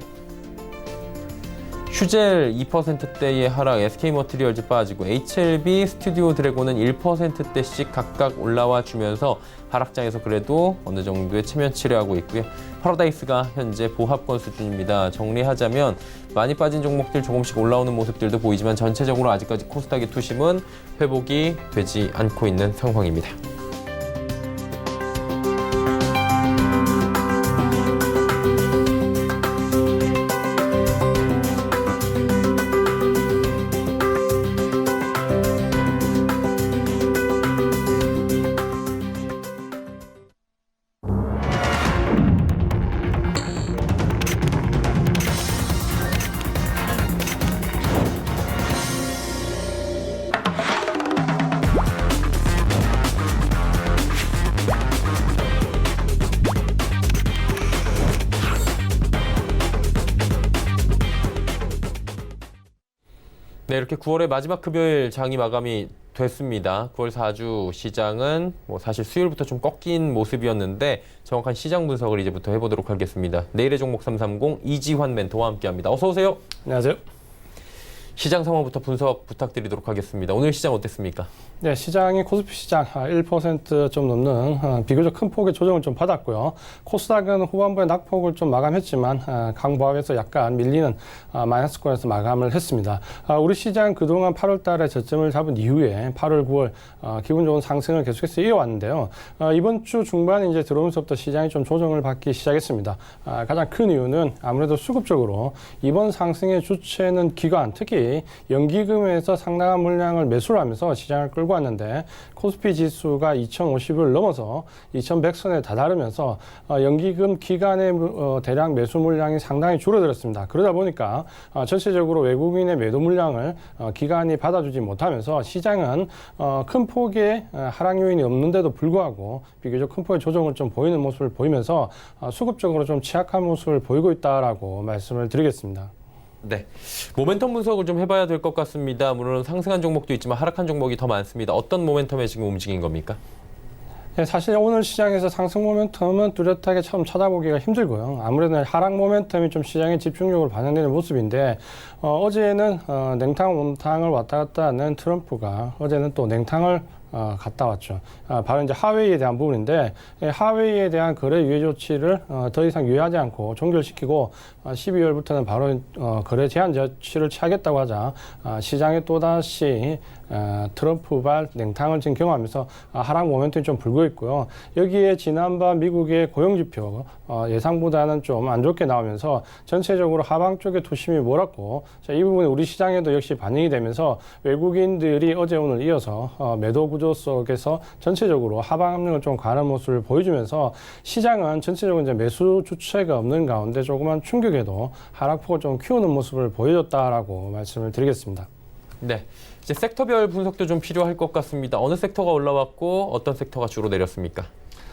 휴젤 2%대의 하락, SK머티리얼즈 빠지고 HLB, 스튜디오 드래곤은 1%대씩 각각 올라와 주면서 하락장에서 그래도 어느 정도의 체면치를 하고 있고요. 파라다이스가 현재 보합권 수준입니다. 정리하자면 많이 빠진 종목들 조금씩 올라오는 모습들도 보이지만 전체적으로 아직까지 코스닥의 투심은 회복이 되지 않고 있는 상황입니다. 네, 이렇게 9월의 마지막 금요일 장이 마감이 됐습니다. 9월 4주 시장은 사실 수요일부터 좀 꺾인 모습이었는데 정확한 시장 분석을 이제부터 해보도록 하겠습니다. 내일의 종목 330 이지환 멘토와 함께합니다. 어서 오세요. 안녕하세요. 시장 상황부터 분석 부탁드리도록 하겠습니다. 오늘 시장 어땠습니까? 네, 시장이 코스피 시장 1% 좀 넘는 비교적 큰 폭의 조정을 좀 받았고요. 코스닥은 후반부에 낙폭을 좀 마감했지만 강보합에서 약간 밀리는 마이너스권에서 마감을 했습니다. 우리 시장 그동안 8월 달에 저점을 잡은 이후에 8월, 9월 기분 좋은 상승을 계속해서 이어왔는데요. 이번 주 중반에 이제 들어오면서부터 시장이 좀 조정을 받기 시작했습니다. 가장 큰 이유는 아무래도 수급적으로 이번 상승의 주체는 기관, 특히 연기금에서 상당한 물량을 매수를 하면서 시장을 끌고 왔는데 코스피 지수가 2,050을 넘어서 2,100선에 다다르면서 연기금 기관의 대량 매수 물량이 상당히 줄어들었습니다. 그러다 보니까 전체적으로 외국인의 매도 물량을 기관이 받아주지 못하면서 시장은 큰 폭의 하락 요인이 없는데도 불구하고 비교적 큰 폭의 조정을 좀 보이는 모습을 보이면서 수급적으로 좀 취약한 모습을 보이고 있다라고 말씀을 드리겠습니다. 네, 모멘텀 분석을 좀 해봐야 될 것 같습니다. 물론 상승한 종목도 있지만 하락한 종목이 더 많습니다. 어떤 모멘텀에 지금 움직인 겁니까? 네, 사실 오늘 시장에서 상승 모멘텀은 뚜렷하게 처음 찾아보기가 힘들고요. 아무래도 하락 모멘텀이 좀 시장의 집중력으로 반영되는 모습인데 어제는 냉탕, 온탕을 왔다 갔다 하는 트럼프가 어제는 또 냉탕을 갔다 왔죠. 바로 이제 하웨이에 대한 부분인데 하웨이에 대한 거래 유예 조치를 더 이상 유예하지 않고 종결시키고 12월부터는 바로 거래 제한 조치를 취하겠다고 하자 시장에 또다시 트럼프발 냉탕을 지금 경험하면서 하락 모멘텀이 좀 불고 있고요. 여기에 지난밤 미국의 고용지표 예상보다는 좀 안 좋게 나오면서 전체적으로 하방 쪽에 투심이 몰았고 이 부분이 우리 시장에도 역시 반영이 되면서 외국인들이 어제 오늘 이어서 매도 구조 속에서 전체적으로 하방 압력을 좀 가는 모습을 보여주면서 시장은 전체적으로 이제 매수 주체가 없는 가운데 조그만 충격에도 하락폭을 좀 키우는 모습을 보여줬다라고 말씀을 드리겠습니다. 네. 이제 섹터별 분석도 좀 필요할 것 같습니다. 어느 섹터가 올라왔고 어떤 섹터가 주로 내렸습니까?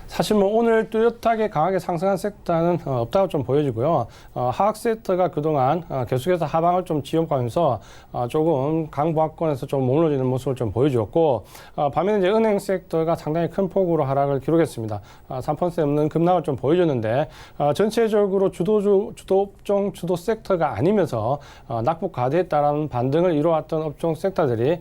사실 뭐 오늘 뚜렷하게 강하게 상승한 섹터는 없다고 좀 보여지고요. 하락 섹터가 그동안 계속해서 하방을 좀 지속하면서 조금 강보합권에서 좀 머물러지는 모습을 좀 보여주었고 반면에 이제 은행 섹터가 상당히 큰 폭으로 하락을 기록했습니다. 3% 넘는 급락을 좀 보여줬는데 전체적으로 주도업종 주도 섹터가 아니면서 낙폭 가대에 따른 반등을 이뤄왔던 업종 섹터들이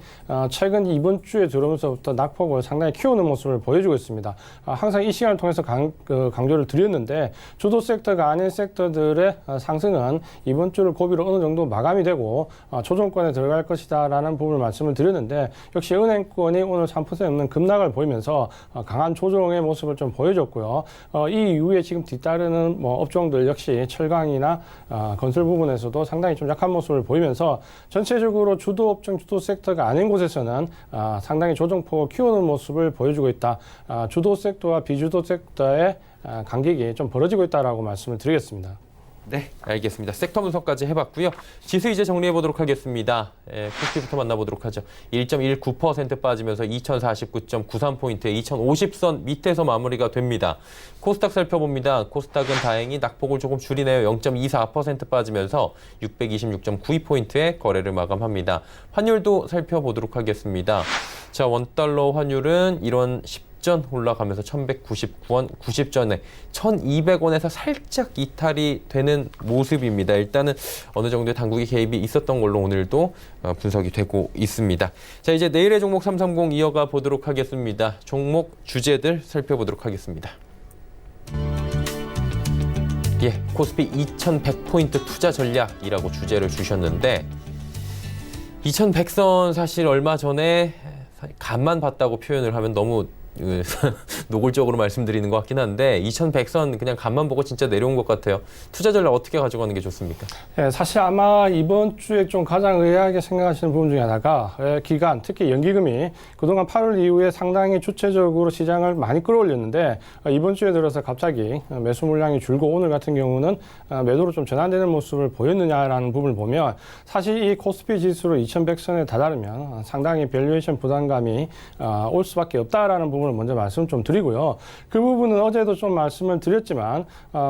최근 이번 주에 들어오면서부터 낙폭을 상당히 키우는 모습을 보여주고 있습니다. 항상 이 시간을 통해서 강조를 드렸는데 주도 섹터가 아닌 섹터들의 상승은 이번 주를 고비로 어느 정도 마감이 되고 조정권에 들어갈 것이다라는 부분을 말씀을 드렸는데 역시 은행권이 오늘 3% 넘는 급락을 보이면서 강한 조정의 모습을 좀 보여줬고요. 이 이후에 지금 뒤따르는 뭐 업종들 역시 철강이나 건설 부분에서도 상당히 좀 약한 모습을 보이면서 전체적으로 주도 업종 주도 섹터가 아닌 곳에서는 상당히 조정폭을 키우는 모습을 보여주고 있다. 주도 섹터와 비주도 섹터의 간격이 좀 벌어지고 있다라고 말씀을 드리겠습니다. 네, 알겠습니다. 섹터 분석까지 해봤고요. 지수 이제 정리해 보도록 하겠습니다. 코스피부터 만나보도록 하죠. 1.19% 빠지면서 2049.93포인트에 2050선 밑에서 마무리가 됩니다. 코스닥 살펴봅니다. 코스닥은 다행히 낙폭을 조금 줄이네요. 0.24% 빠지면서 626.92포인트에 거래를 마감합니다. 환율도 살펴보도록 하겠습니다. 자, 원달러 환율은 1원 10전 올라가면서 1199원 90전에 1200원에서 살짝 이탈이 되는 모습입니다. 일단은 어느 정도의 당국의 개입이 있었던 걸로 오늘도 분석이 되고 있습니다. 자, 이제 내일의 종목 330 이어가 보도록 하겠습니다. 종목 주제들 살펴보도록 하겠습니다. 예, 코스피 2100포인트 투자 전략이라고 주제를 주셨는데 2100선 사실 얼마 전에 간만 봤다고 표현을 하면 너무 노골적으로 말씀드리는 것 같긴 한데 2100선 그냥 간만 보고 진짜 내려온 것 같아요. 투자 전략 어떻게 가져가는 게 좋습니까? 네, 사실 아마 이번 주에 좀 가장 의아하게 생각하시는 부분 중에 하나가 기간, 특히 연기금이 그동안 8월 이후에 상당히 주체적으로 시장을 많이 끌어올렸는데 이번 주에 들어서 갑자기 매수 물량이 줄고 오늘 같은 경우는 매도로 좀 전환되는 모습을 보였느냐라는 부분을 보면 사실 이 코스피 지수로 2100선에 다다르면 상당히 밸류에이션 부담감이 올 수밖에 없다라는 부분을 먼저 말씀 좀 드리고요. 그 부분은 어제도 좀 말씀을 드렸지만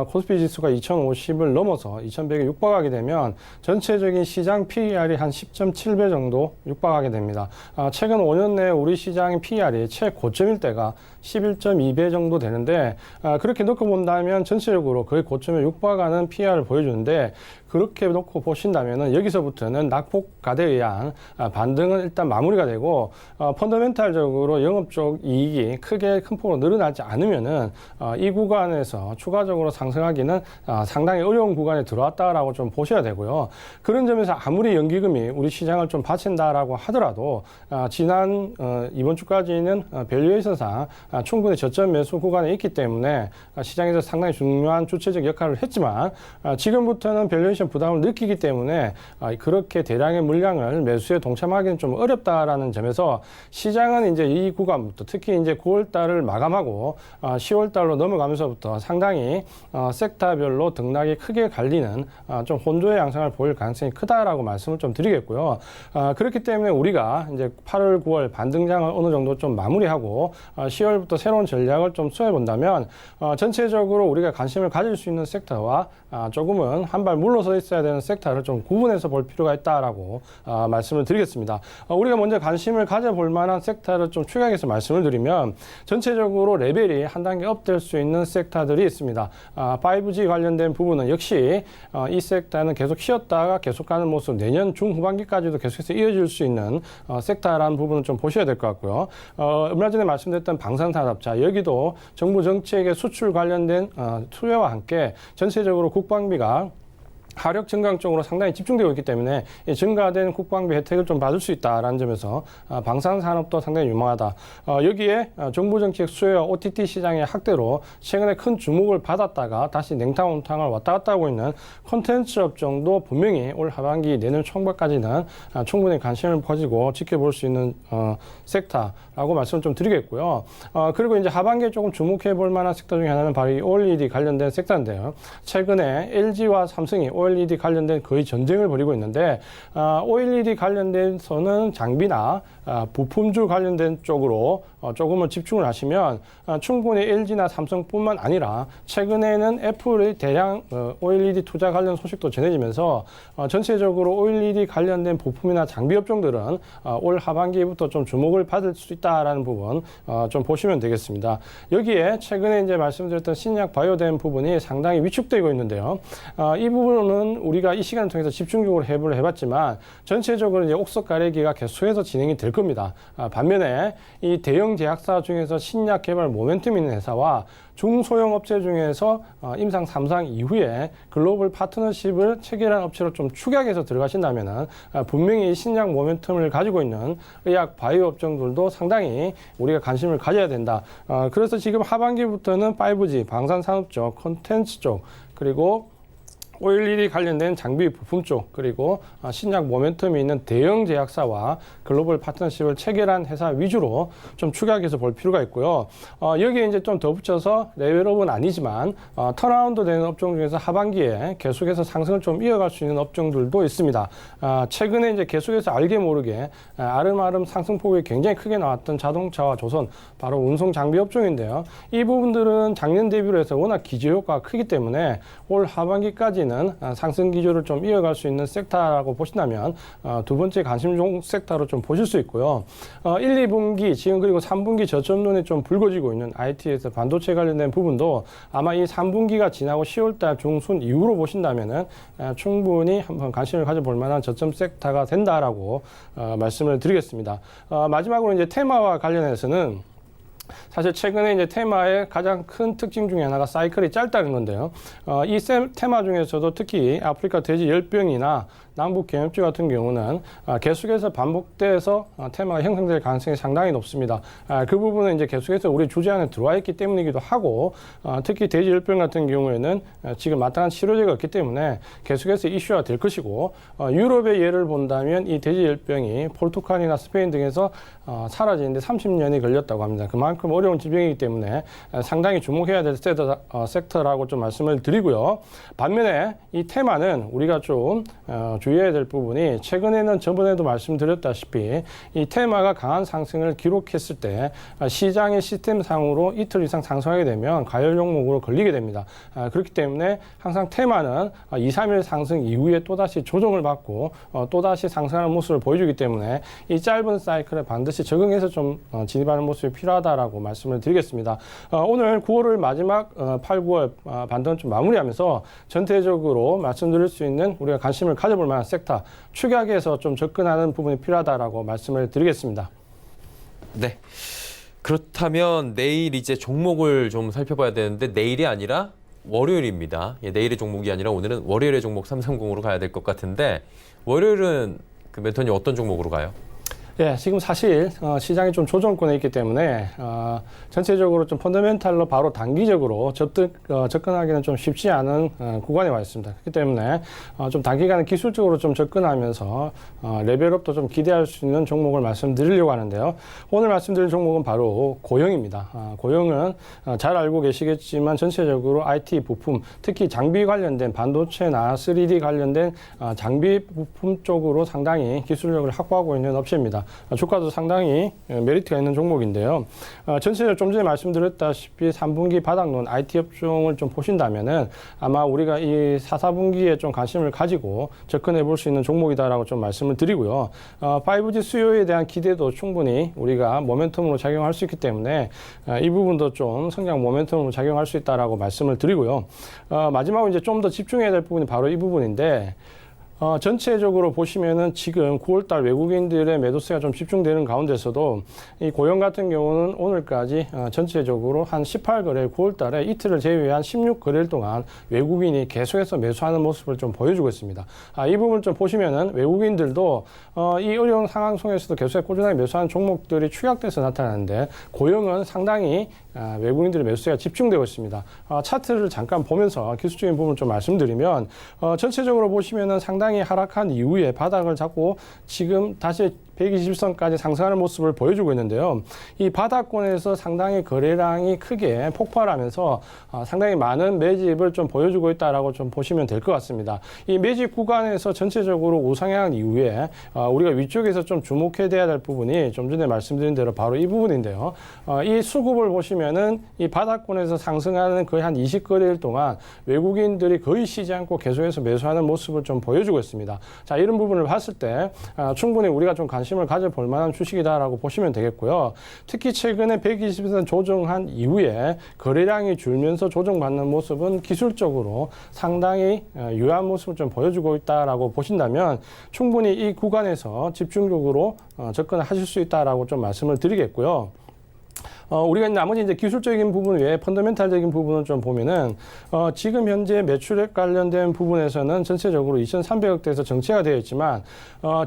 코스피 지수가 2050을 넘어서 2100에 육박하게 되면 전체적인 시장 PER이 한 10.7배 정도 육박하게 됩니다. 최근 5년 내에 우리 시장의 PER이 최고점일 때가 11.2배 정도 되는데 그렇게 놓고 본다면 전체적으로 거의 고점에 육박하는 PER을 보여주는데 그렇게 놓고 보신다면 여기서부터는 낙폭 가대에 의한 반등은 일단 마무리가 되고 펀더멘탈적으로 영업적 이익이 크게 큰 폭으로 늘어나지 않으면은 이 구간에서 추가적으로 상승하기는 상당히 어려운 구간에 들어왔다라고 좀 보셔야 되고요. 그런 점에서 아무리 연기금이 우리 시장을 좀 받친다라고 하더라도 지난 이번 주까지는 밸류에이션상 충분히 저점 매수 구간에 있기 때문에 시장에서 상당히 중요한 주체적 역할을 했지만 지금부터는 밸류에이션 부담을 느끼기 때문에 그렇게 대량의 물량을 매수에 동참하기는 좀 어렵다라는 점에서 시장은 이제 이 구간부터 특히 이제 9월 달을 마감하고 10월 달로 넘어가면서부터 상당히 섹터별로 등락이 크게 갈리는 좀 혼조의 양상을 보일 가능성이 크다라고 말씀을 좀 드리겠고요. 그렇기 때문에 우리가 이제 8월, 9월 반등장을 어느 정도 좀 마무리하고 10월 오늘부터 새로운 전략을 좀 수해 본다면 전체적으로 우리가 관심을 가질 수 있는 섹터와 조금은 한 발 물러서 있어야 되는 섹터를 좀 구분해서 볼 필요가 있다라고 말씀을 드리겠습니다. 우리가 먼저 관심을 가져볼 만한 섹터를 좀 추격해서 말씀을 드리면 전체적으로 레벨이 한 단계 업될 수 있는 섹터들이 있습니다. 5G 관련된 부분은 역시 이 섹터는 계속 쉬었다가 계속 가는 모습, 내년 중후반기까지도 계속해서 이어질 수 있는 섹터라는 부분을 좀 보셔야 될 것 같고요. 얼마 전에 말씀드렸던 방산산업, 자 여기도 정부 정책의 수출 관련된 수요와 함께 전체적으로 국방비가 하력 증강 쪽으로 상당히 집중되고 있기 때문에 증가된 국방비 혜택을 좀 받을 수 있다라는 점에서 방산산업도 상당히 유망하다. 여기에 정부 정책 수요와 OTT 시장의 확대로 최근에 큰 주목을 받았다가 다시 냉탕온탕을 왔다 갔다 하고 있는 콘텐츠 업종도 분명히 올 하반기 내년 총괄까지는 충분히 관심을 가지고 지켜볼 수 있는 섹터라고 말씀을 좀 드리겠고요. 그리고 이제 하반기에 조금 주목해 볼 만한 섹터 중에 하나는 바로 이 OLED 관련된 섹터인데요. 최근에 LG와 삼성이 OLED 관련된 거의 전쟁을 벌이고 있는데 OLED 관련돼서는 장비나 부품주 관련된 쪽으로 조금은 집중을 하시면 충분히 LG나 삼성뿐만 아니라 최근에는 애플의 대량 OLED 투자 관련 소식도 전해지면서 전체적으로 OLED 관련된 부품이나 장비 업종들은 올 하반기부터 좀 주목을 받을 수 있다라는 부분 좀 보시면 되겠습니다. 여기에 최근에 이제 말씀드렸던 신약 바이오된 부분이 상당히 위축되고 있는데요. 이 부분은 우리가 이 시간을 통해서 집중적으로 해부를 해봤지만 전체적으로 이제 옥석 가래기가 계속해서 진행이 될 겁니다. 반면에 이 대형 제약사 중에서 신약 개발 모멘텀 있는 회사와 중소형 업체 중에서 임상 3상 이후에 글로벌 파트너십을 체결한 업체로 좀 축약해서 들어가신다면은 분명히 신약 모멘텀을 가지고 있는 의약 바이오 업종들도 상당히 우리가 관심을 가져야 된다. 그래서 지금 하반기부터는 5G, 방산산업 쪽, 콘텐츠 쪽, 그리고 OLED 관련된 장비 부품 쪽, 그리고 신약 모멘텀이 있는 대형 제약사와 글로벌 파트너십을 체결한 회사 위주로 좀 추격해서 볼 필요가 있고요. 여기에 이제 좀 더 붙여서 레벨업은 아니지만 턴어라운드 되는 업종 중에서 하반기에 계속해서 상승을 좀 이어갈 수 있는 업종들도 있습니다. 최근에 이제 계속해서 알게 모르게 아름아름 상승폭이 굉장히 크게 나왔던 자동차와 조선, 바로 운송 장비 업종인데요. 이 부분들은 작년 대비로 해서 워낙 기저효과가 크기 때문에 올 하반기까지는 상승 기조를 좀 이어갈 수 있는 섹터라고 보신다면 두 번째 관심 종 섹터로 좀 보실 수 있고요. 1, 2분기 지금 그리고 3분기 저점 눈이 좀 붉어지고 있는 IT에서 반도체 관련된 부분도 아마 이 3분기가 지나고 10월달 중순 이후로 보신다면은 충분히 한번 관심을 가져볼 만한 저점 섹터가 된다라고 말씀을 드리겠습니다. 마지막으로 이제 테마와 관련해서는 사실 최근에 이제 테마의 가장 큰 특징 중에 하나가 사이클이 짧다는 건데요. 이 테마 중에서도 특히 아프리카 돼지 열병이나 남북 경협지 같은 경우는 계속해서 반복돼서 테마가 형성될 가능성이 상당히 높습니다. 그 부분은 이제 계속해서 우리 주제 안에 들어와 있기 때문이기도 하고, 특히 돼지 열병 같은 경우에는 지금 마땅한 치료제가 없기 때문에 계속해서 이슈화 될 것이고, 유럽의 예를 본다면 이 돼지 열병이 포르투갈이나 스페인 등에서 사라지는데 30년이 걸렸다고 합니다. 그만큼 어려운 질병이기 때문에 상당히 주목해야 될 섹터라고 좀 말씀을 드리고요. 반면에 이 테마는 우리가 좀 주의해야 될 부분이, 최근에는 저번에도 말씀드렸다시피 이 테마가 강한 상승을 기록했을 때 시장의 시스템상으로 이틀 이상 상승하게 되면 과열 종목으로 걸리게 됩니다. 그렇기 때문에 항상 테마는 2, 3일 상승 이후에 또다시 조정을 받고 또다시 상승하는 모습을 보여주기 때문에 이 짧은 사이클에 반드시 적응해서 좀 진입하는 모습이 필요하다라고 말씀을 드리겠습니다. 오늘 9월을 마지막 8, 9월 반등 좀 마무리하면서 전체적으로 말씀드릴 수 있는 우리가 관심을 가져볼 만한 섹터, 축약해서 좀 접근하는 부분이 필요하다라고 말씀을 드리겠습니다. 네. 그렇다면 내일 이제 종목을 좀 살펴봐야 되는데 내일이 아니라 월요일입니다. 내일의 종목이 아니라 오늘은 월요일의 종목 330으로 가야 될 것 같은데, 월요일은 그 멘토님 어떤 종목으로 가요? 예, 지금 사실 시장이 좀 조정권에 있기 때문에 전체적으로 좀 펀더멘탈로 바로 단기적으로 접근하기는 좀 쉽지 않은 구간에 와 있습니다. 그렇기 때문에 좀 단기간에 기술적으로 좀 접근하면서 레벨업도 좀 기대할 수 있는 종목을 말씀드리려고 하는데요. 오늘 말씀드릴 종목은 바로 고영입니다. 고영은 잘 알고 계시겠지만 전체적으로 IT 부품, 특히 장비 관련된 반도체나 3D 관련된 장비 부품 쪽으로 상당히 기술력을 확보하고 있는 업체입니다. 주가도 상당히 메리트가 있는 종목인데요. 전체적으로 좀 전에 말씀드렸다시피 3분기 바닥론 IT 업종을 좀 보신다면은 아마 우리가 이 4, 4분기에 좀 관심을 가지고 접근해 볼 수 있는 종목이다라고 좀 말씀을 드리고요. 5G 수요에 대한 기대도 충분히 우리가 모멘텀으로 작용할 수 있기 때문에 이 부분도 좀 성장 모멘텀으로 작용할 수 있다라고 말씀을 드리고요. 마지막으로 이제 좀 더 집중해야 될 부분이 바로 이 부분인데, 전체적으로 보시면은 지금 9월달 외국인들의 매도세가 좀 집중되는 가운데서도 이 고용 같은 경우는 오늘까지 전체적으로 한 18거래일 9월달에 이틀을 제외한 16거래일 동안 외국인이 계속해서 매수하는 모습을 좀 보여주고 있습니다. 이 부분을 좀 보시면은 외국인들도 이 어려운 상황 속에서도 계속 꾸준하게 매수하는 종목들이 축약돼서 나타나는데, 고용은 상당히 외국인들의 매수세가 집중되고 있습니다. 차트를 잠깐 보면서 기술적인 부분을 좀 말씀드리면, 전체적으로 보시면은 상당히 하락한 이후에 바닥을 잡고 지금 다시 120선까지 상승하는 모습을 보여주고 있는데요. 이 바닥권에서 상당히 거래량이 크게 폭발하면서 상당히 많은 매집을 좀 보여주고 있다라고 좀 보시면 될 것 같습니다. 이 매집 구간에서 전체적으로 우상향한 이후에 우리가 위쪽에서 좀 주목해야 될 부분이 좀 전에 말씀드린 대로 바로 이 부분인데요. 이 수급을 보시면은 이 바닥권에서 상승하는 거의 한 20거래일 동안 외국인들이 거의 쉬지 않고 계속해서 매수하는 모습을 좀 보여주고 있습니다. 자, 이런 부분을 봤을 때 충분히 우리가 좀 관심을 가져볼 만한 주식이다라고 보시면 되겠고요. 특히 최근에 120선 조정한 이후에 거래량이 줄면서 조정받는 모습은 기술적으로 상당히 유효한 모습을 좀 보여주고 있다라고 보신다면 충분히 이 구간에서 집중적으로 접근을 하실 수 있다라고 좀 말씀을 드리겠고요. 우리가 나머지 이제 기술적인 부분 외에 펀더멘탈적인 부분을 좀 보면은 지금 현재 매출액 관련된 부분에서는 전체적으로 2,300억대에서 정체가 되어 있지만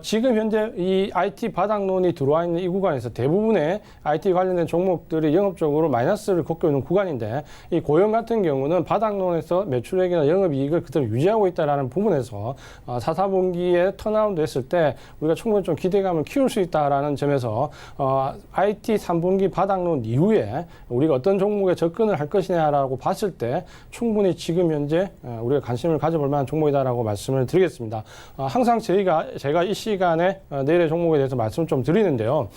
지금 현재 이 IT 바닥론이 들어와 있는 이 구간에서 대부분의 IT 관련된 종목들이 영업적으로 마이너스를 겪고 있는 구간인데, 이 고용 같은 경우는 바닥론에서 매출액이나 영업이익을 그대로 유지하고 있다라는 부분에서 4, 4분기에 턴아웃 됐을 때 우리가 충분히 좀 기대감을 키울 수 있다라는 점에서 IT 3분기 바닥론 이후에 우리가 어떤 종목에 접근을 할 것이냐라고 봤을 때 충분히 지금 현재 우리가 관심을 가져볼 만한 종목이다라고 말씀을 드리겠습니다. 항상 제가 이 시간에 내일의 종목에 대해서 말씀을 좀 드리는데요.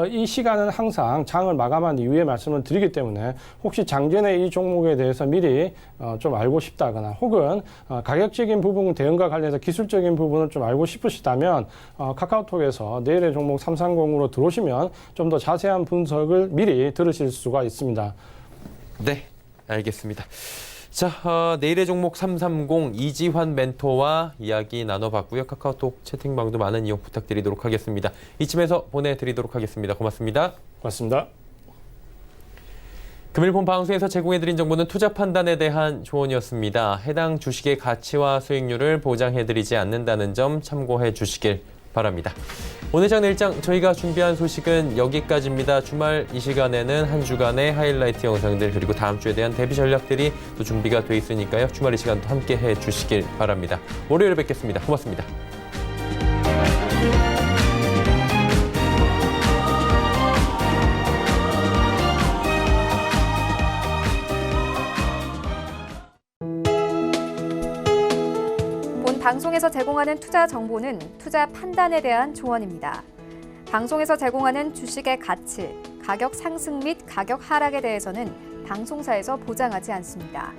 이 시간은 항상 장을 마감한 이후에 말씀을 드리기 때문에 혹시 장전에 이 종목에 대해서 미리 좀 알고 싶다거나 혹은 가격적인 부분 대응과 관련해서 기술적인 부분을 좀 알고 싶으시다면 카카오톡에서 내일의 종목 330으로 들어오시면 좀 더 자세한 분석을 미리 들으실 수가 있습니다. 네, 알겠습니다. 자, 내일의 종목 330 이지환 멘토와 이야기 나눠봤고요. 카카오톡 채팅방도 많은 이용 부탁드리도록 하겠습니다. 이쯤에서 보내드리도록 하겠습니다. 고맙습니다. 고맙습니다. 금일본 방송에서 제공해드린 정보는 투자 판단에 대한 조언이었습니다. 해당 주식의 가치와 수익률을 보장해드리지 않는다는 점 참고해 주시길 바랍니다. 오늘 장 내일장 저희가 준비한 소식은 여기까지입니다. 주말 이 시간에는 한 주간의 하이라이트 영상들 그리고 다음 주에 대한 대비 전략들이 또 준비가 돼 있으니까요. 주말 이 시간도 함께 해 주시길 바랍니다. 월요일에 뵙겠습니다. 고맙습니다. 방송에서 제공하는 투자 정보는 투자 판단에 대한 조언입니다. 방송에서 제공하는 주식의 가치, 가격 상승 및 가격 하락에 대해서는 방송사에서 보장하지 않습니다.